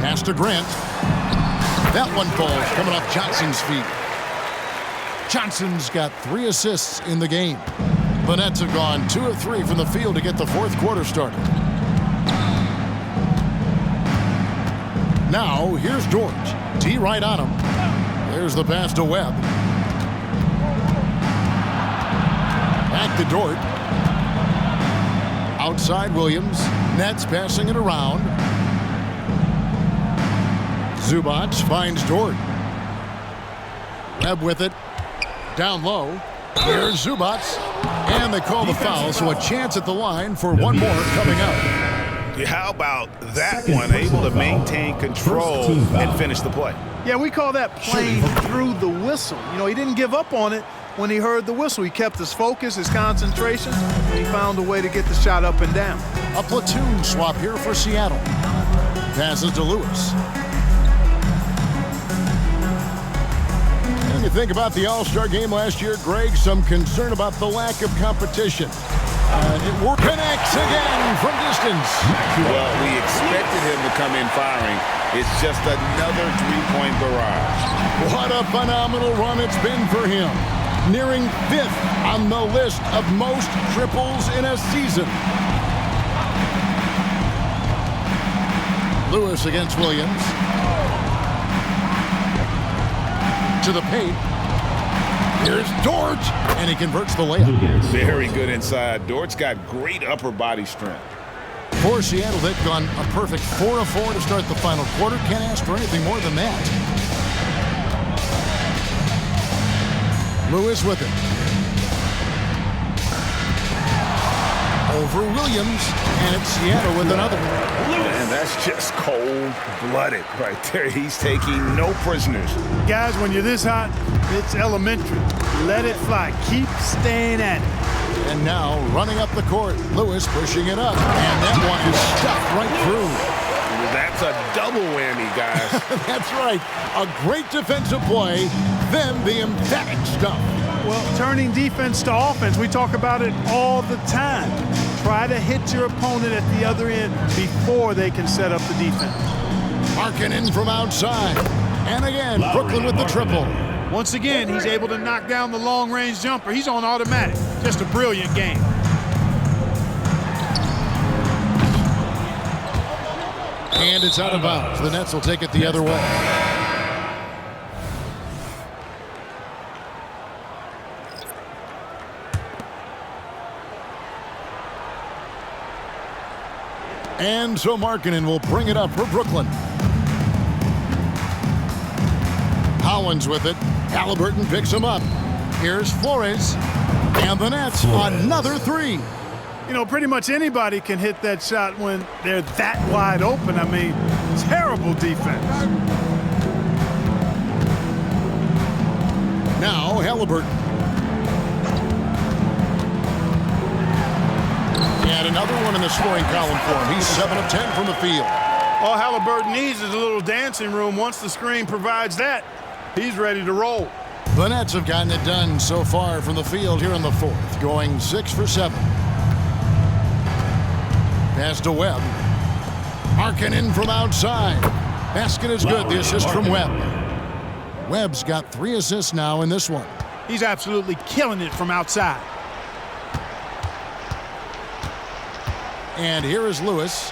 Pass to Grant. That one falls, coming off Johnson's feet. Johnson's got 3 assists in the game. The Nets have gone 2 of 3 from the field to get the fourth quarter started. Now, here's Dort. T right on him. There's the pass to Webb. Back to Dort. Outside Williams. Nets passing it around. Zubac finds Dort. Webb with it. Down low. Here's Zubac. And they call the foul, so a chance at the line for one more coming up. How about that one? Able to maintain control and finish the play. Yeah, we call that playing through the whistle. You know, he didn't give up on it when he heard the whistle. He kept his focus, his concentration, and he found a way to get the shot up and down. A platoon swap here for Seattle. Passes to Lewis. When you think about the All-Star game last year, Greg, some concern about the lack of competition. It connects again from distance. Well, we expected him to come in firing. It's just another three-point barrage. What a phenomenal run it's been for him. Nearing 5th on the list of most triples in a season. Lewis against Williams. To the paint. Here's Dort, and he converts the layup. Very good inside. Dort's got great upper body strength. For Seattle, they've gone a perfect 4 of 4 to start the final quarter. Can't ask for anything more than that. Lewis with it. Over Williams, and it's Seattle with another. And that's just cold-blooded right there. He's taking no prisoners. Guys, when you're this hot, it's elementary. Let it fly. Keep staying at it. And now, running up the court, Lewis pushing it up. And that one is stuffed right through. That's a double whammy, guys. That's right. A great defensive play, then the emphatic stuff. Well, turning defense to offense, we talk about it all the time. Try to hit your opponent at the other end before they can set up the defense. Markkanen from outside. And again, Brooklyn with the triple. Once again, he's able to knock down the long-range jumper. He's on automatic. Just a brilliant game. And it's out of bounds. The Nets will take it the other way. And so Markkanen will bring it up for Brooklyn. Collins with it. Halliburton picks him up. Here's Flores. And the Nets, another 3. You know, pretty much anybody can hit that shot when they're that wide open. I mean, terrible defense. Now Halliburton. And another one in the scoring column for him. He's 7 of 10 from the field. All Halliburton needs is a little dancing room. Once the screen provides that, he's ready to roll. The Nets have gotten it done so far from the field here in the fourth, going 6 for 7. Pass to Webb. Markkanen from outside. Basket is good. The assist from Webb. Webb's got 3 assists now in this one. He's absolutely killing it from outside. And here is Lewis.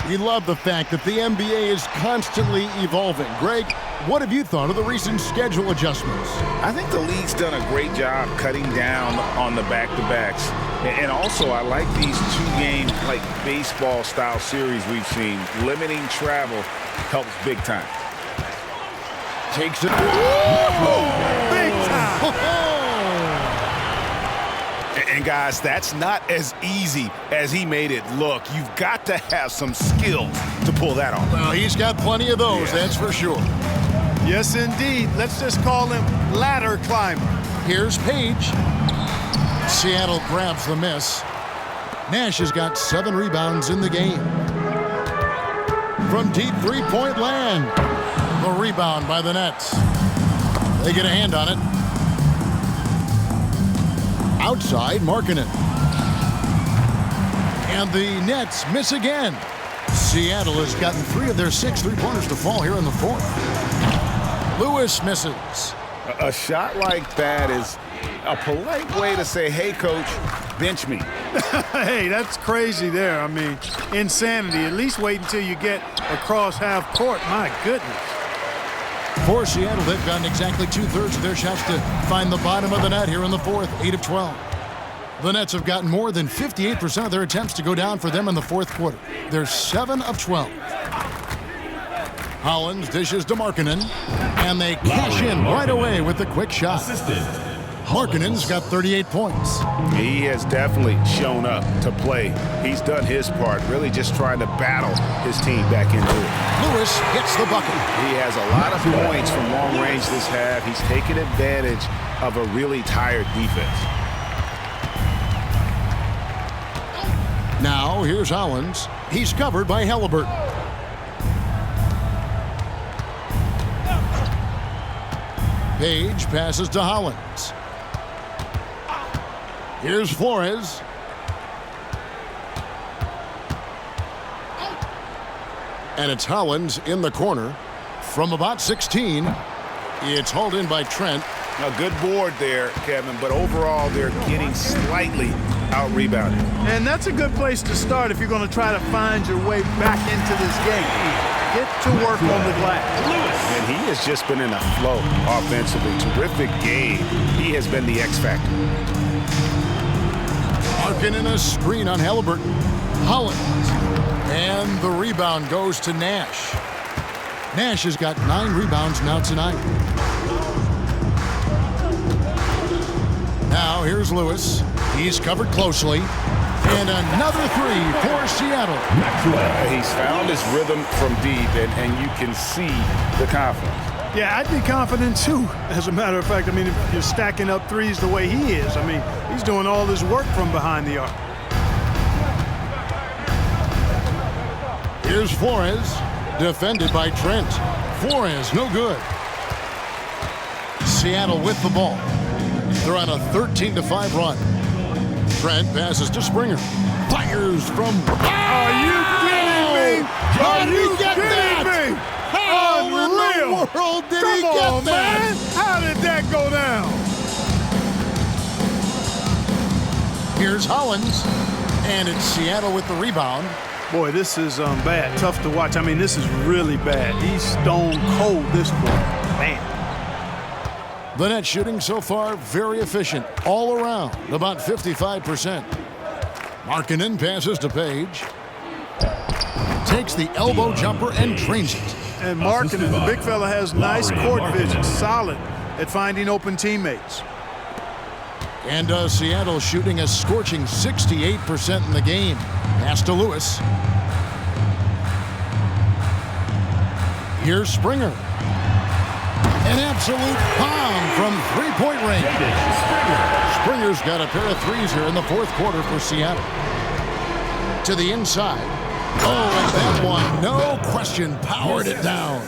We love the fact that the NBA is constantly evolving. Greg, what have you thought of the recent schedule adjustments? I think the league's done a great job cutting down on the back-to-backs. And also, I like these 2-game, like baseball-style series we've seen. Limiting travel helps big time. Takes it. Big time. And guys, that's not as easy as he made it look. You've got to have some skill to pull that off. Well, he's got plenty of those, that's for sure. Yes, indeed. Let's just call him ladder climber. Here's Page. Seattle grabs the miss. Nash has got 7 rebounds in the game. From deep three-point land, the rebound by the Nets. They get a hand on it. Outside, Markkanen. And the Nets miss again. Seattle has gotten 3 of their 6 three-pointers to fall here in the fourth. Lewis misses. A shot like that is a polite way to say, hey, coach, bench me. Hey, that's crazy there. I mean, insanity. At least wait until you get across half court. My goodness. For Seattle, they've gotten exactly 2/3 of their shots to find the bottom of the net here in the fourth, 8 of 12. The Nets have gotten more than 58% of their attempts to go down for them in the fourth quarter. They're 7 of 12. Hollins dishes to Markkanen, and they cash in right away with the quick shot. Markkanen's got 38 points. He has definitely shown up to play. He's done his part, really just trying to battle his team back into it. Lewis gets the bucket. He has a lot of points from long range this half. He's taken advantage of a really tired defense. Now, here's Hollins. He's covered by Halliburton. Page passes to Hollins. Here's Flores. And it's Hollins in the corner. From about 16, it's hauled in by Trent. A good board there, Kevin, but overall they're getting slightly out-rebounded. And that's a good place to start if you're going to try to find your way back into this game. Get to work on the glass. And he has just been in a flow offensively. Terrific game. He has been the X factor. Markkanen a screen on Halliburton. Hollins. And the rebound goes to Nash. Nash has got 9 rebounds now tonight. Now here's Lewis. He's covered closely. And another 3 for Seattle. He's found his rhythm from deep, and you can see the confidence. Yeah, I'd be confident too. As a matter of fact, I mean, if you're stacking up threes the way he is, I mean, he's doing all this work from behind the arc. Here's Flores, defended by Trent. Flores, no good. Seattle with the ball. They're on a 13-5 run. Trent passes to Springer. Fires from... Are you kidding me? How did he get that? How in the world did he get that? Man. How did that go down? Here's Hollins. And it's Seattle with the rebound. Boy, this is bad. Tough to watch. I mean, this is really bad. He's stone cold this quarter. Man. The net shooting so far very efficient all around, about 55%. Markkanen passes to Page. Takes the elbow jumper and drains it. And Markkanen, the big fella, has nice court vision, solid at finding open teammates. And Seattle shooting a scorching 68% in the game. Pass to Lewis. Here's Springer. An absolute bomb from three-point range. Springer's got a pair of threes here in the fourth quarter for Seattle. To the inside. Oh, and that one, no question, powered it down.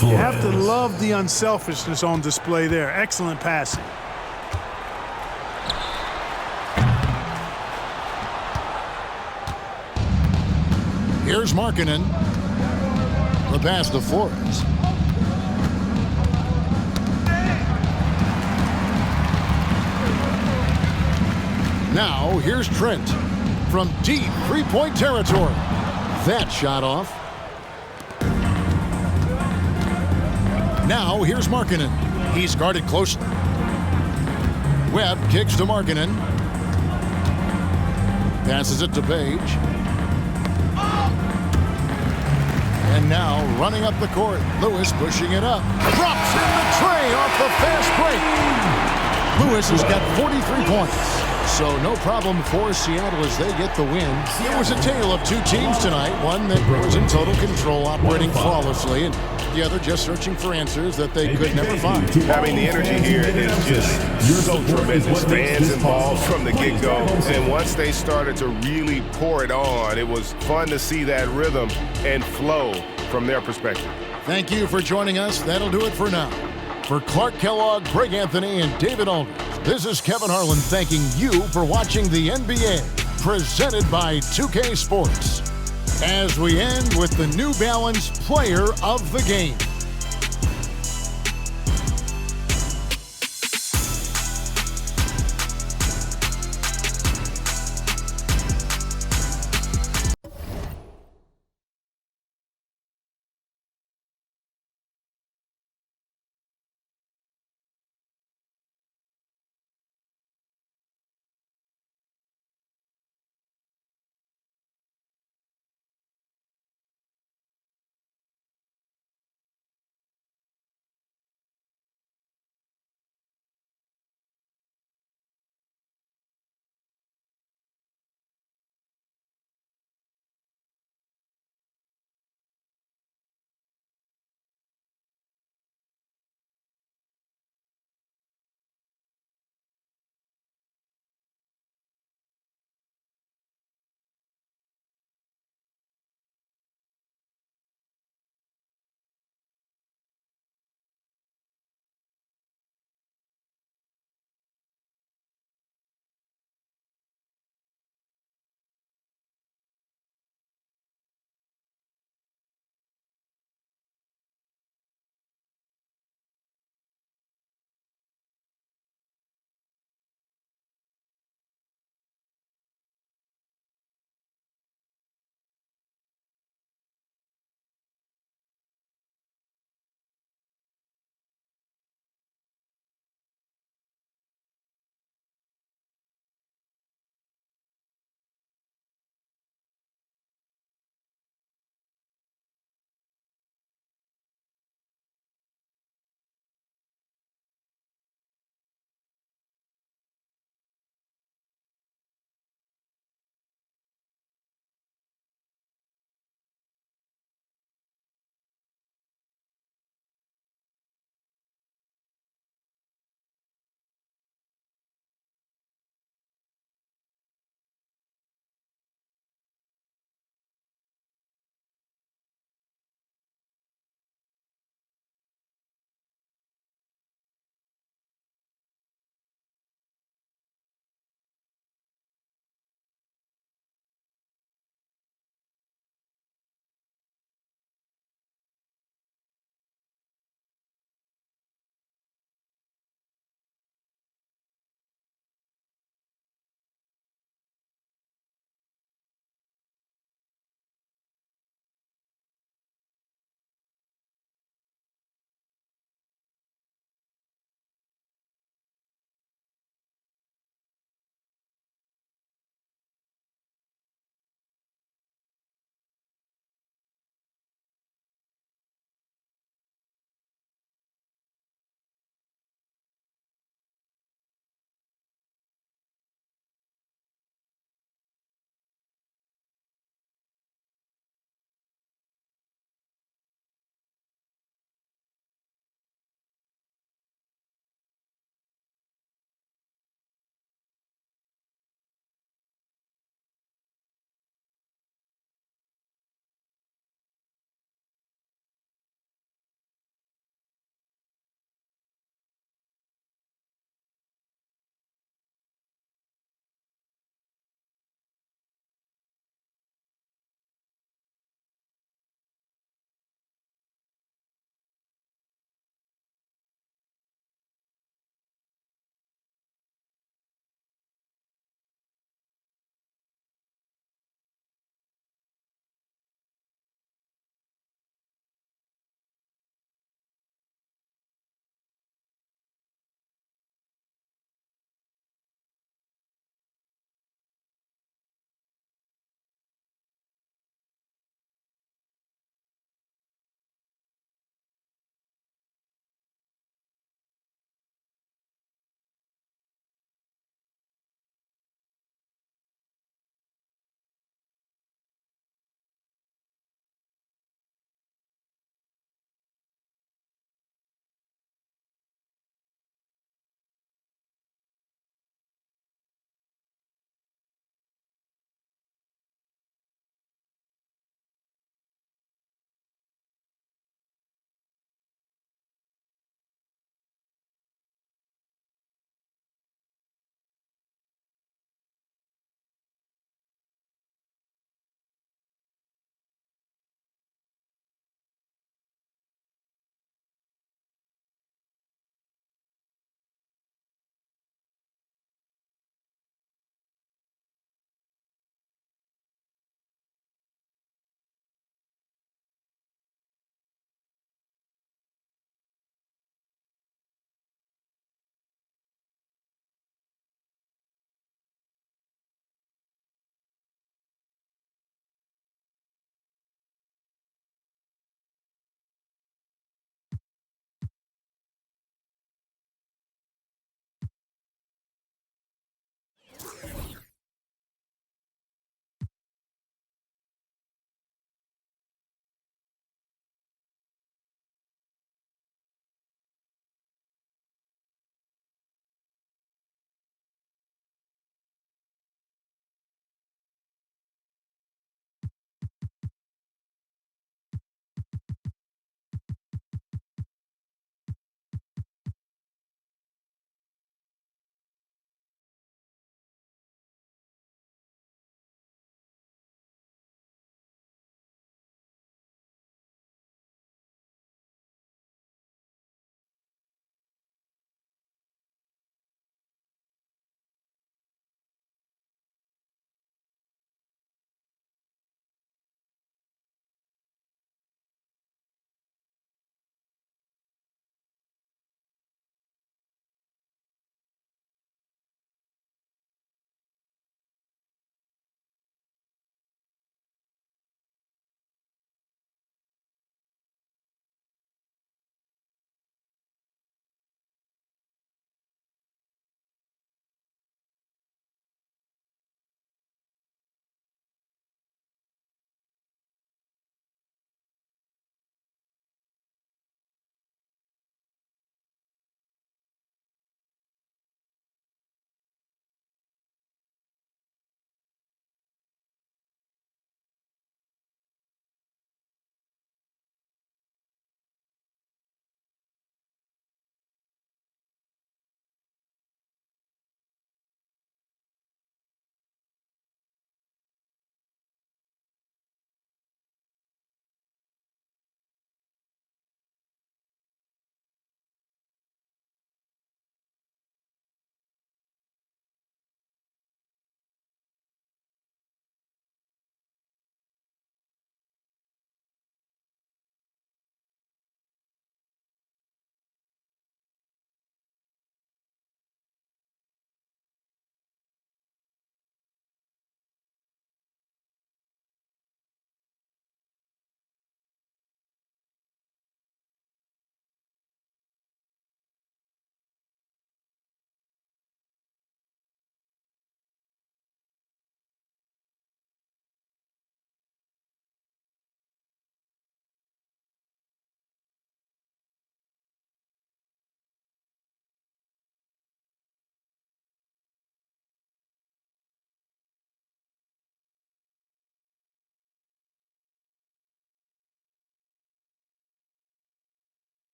You have to love the unselfishness on display there. Excellent passing. Here's Markkanen. The pass to Flores. Now, here's Trent from deep three-point territory. That shot off. Now, here's Markkanen. He's guarded closely. Webb kicks to Markkanen. Passes it to Page. And now, running up the court, Lewis pushing it up. Drops in the tray off the fast break. Lewis has got 43 points. so no problem for Seattle as they get the win. It was a tale of two teams tonight, one that was in total control, operating flawlessly, and the other just searching for answers that they could never find. I mean, the energy here is just so tremendous. Fans involved from the get-go, and once they started to really pour it on, it was fun to see that rhythm and flow from their perspective. Thank you for joining us. That'll do it for now. For Clark Kellogg, Greg Anthony, and David Aldridge, this is Kevin Harlan thanking you for watching the NBA, presented by 2K Sports, as we end with the New Balance Player of the Game.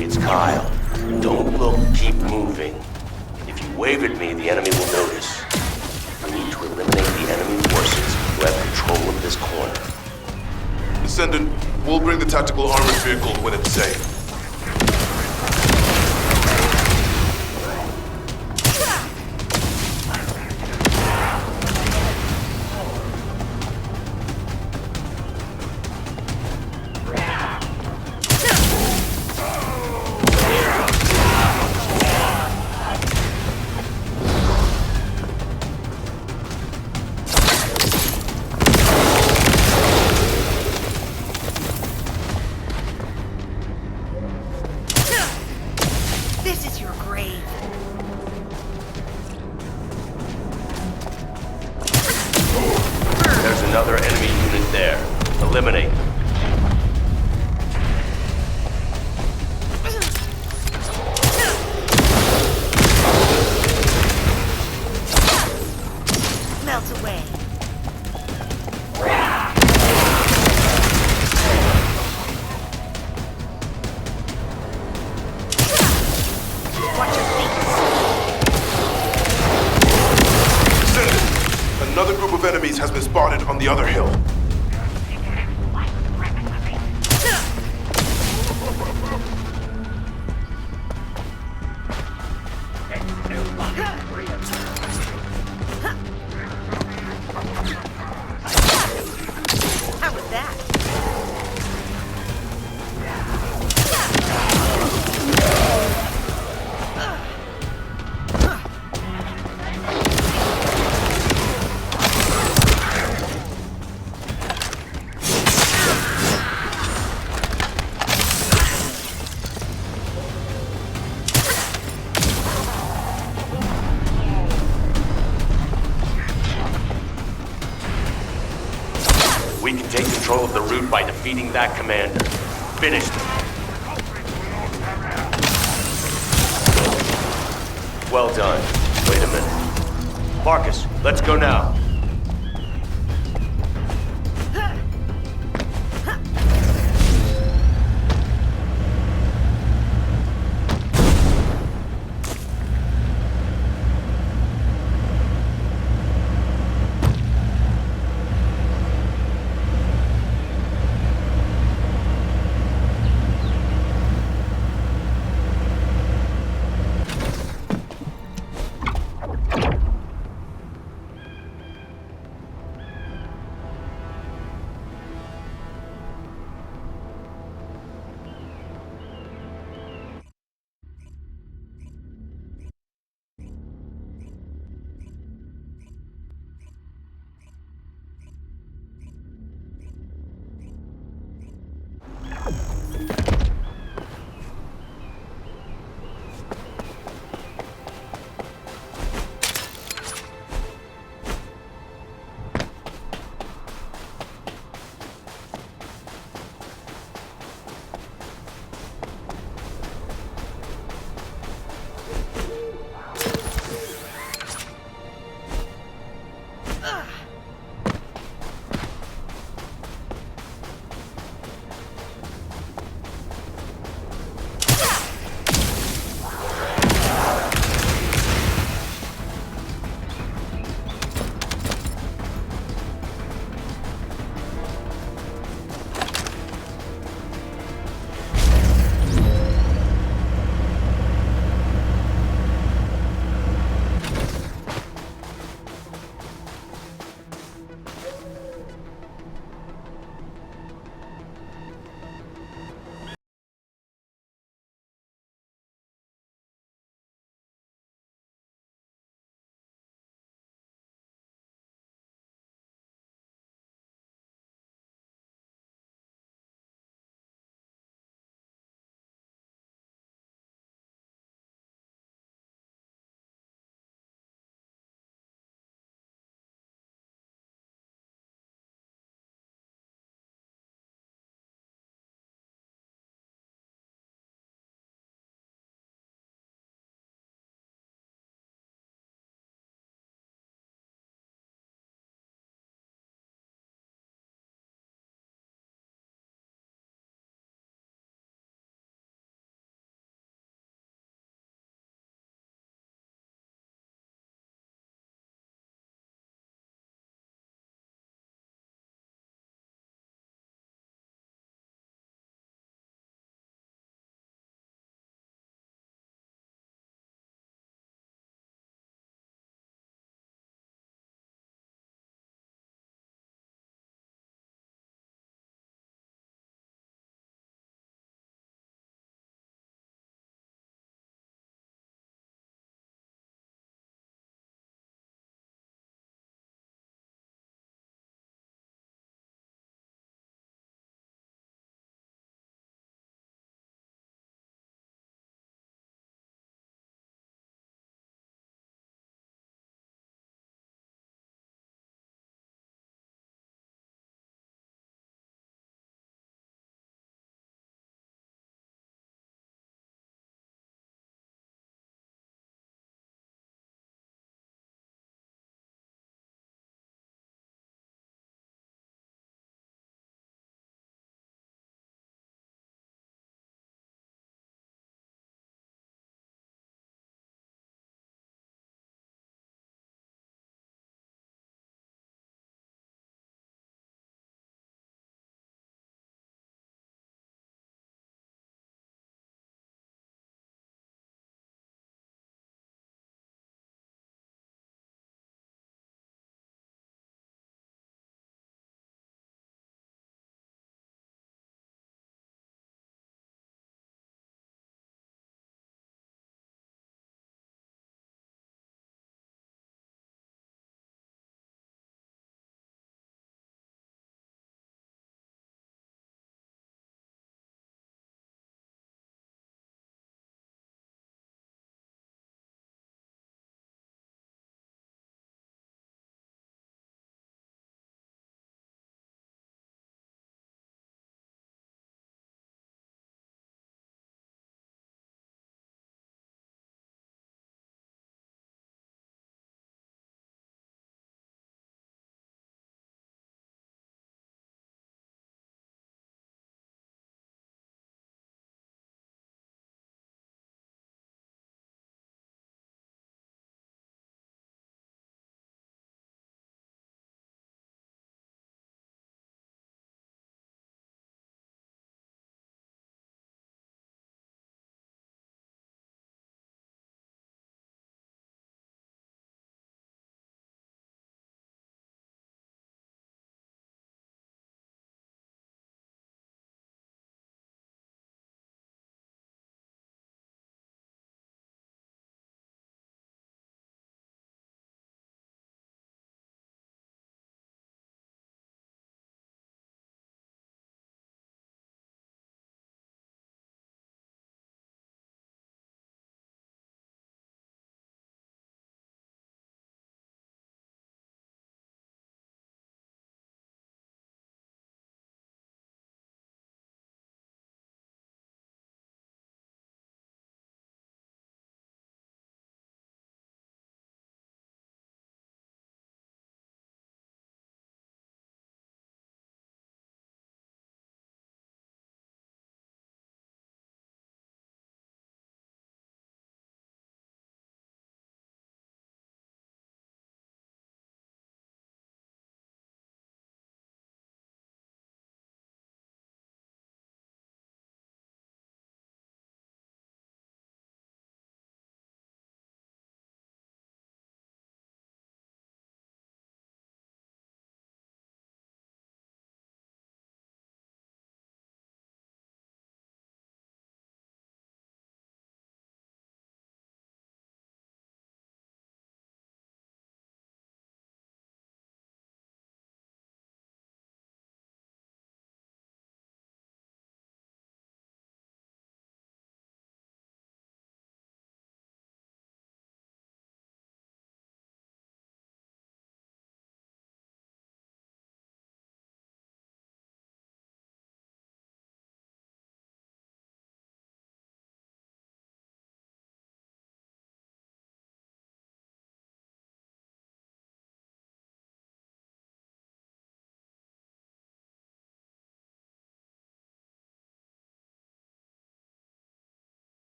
It's Kyle. Don't look, keep moving. If you wave at me, the enemy will notice. We need to eliminate the enemy forces who have control of this corner. Descendant, we'll bring the tactical armored vehicle when it's safe. control of the route by defeating that commander. Finish them. Well done. Wait a minute. Marcus, let's go now.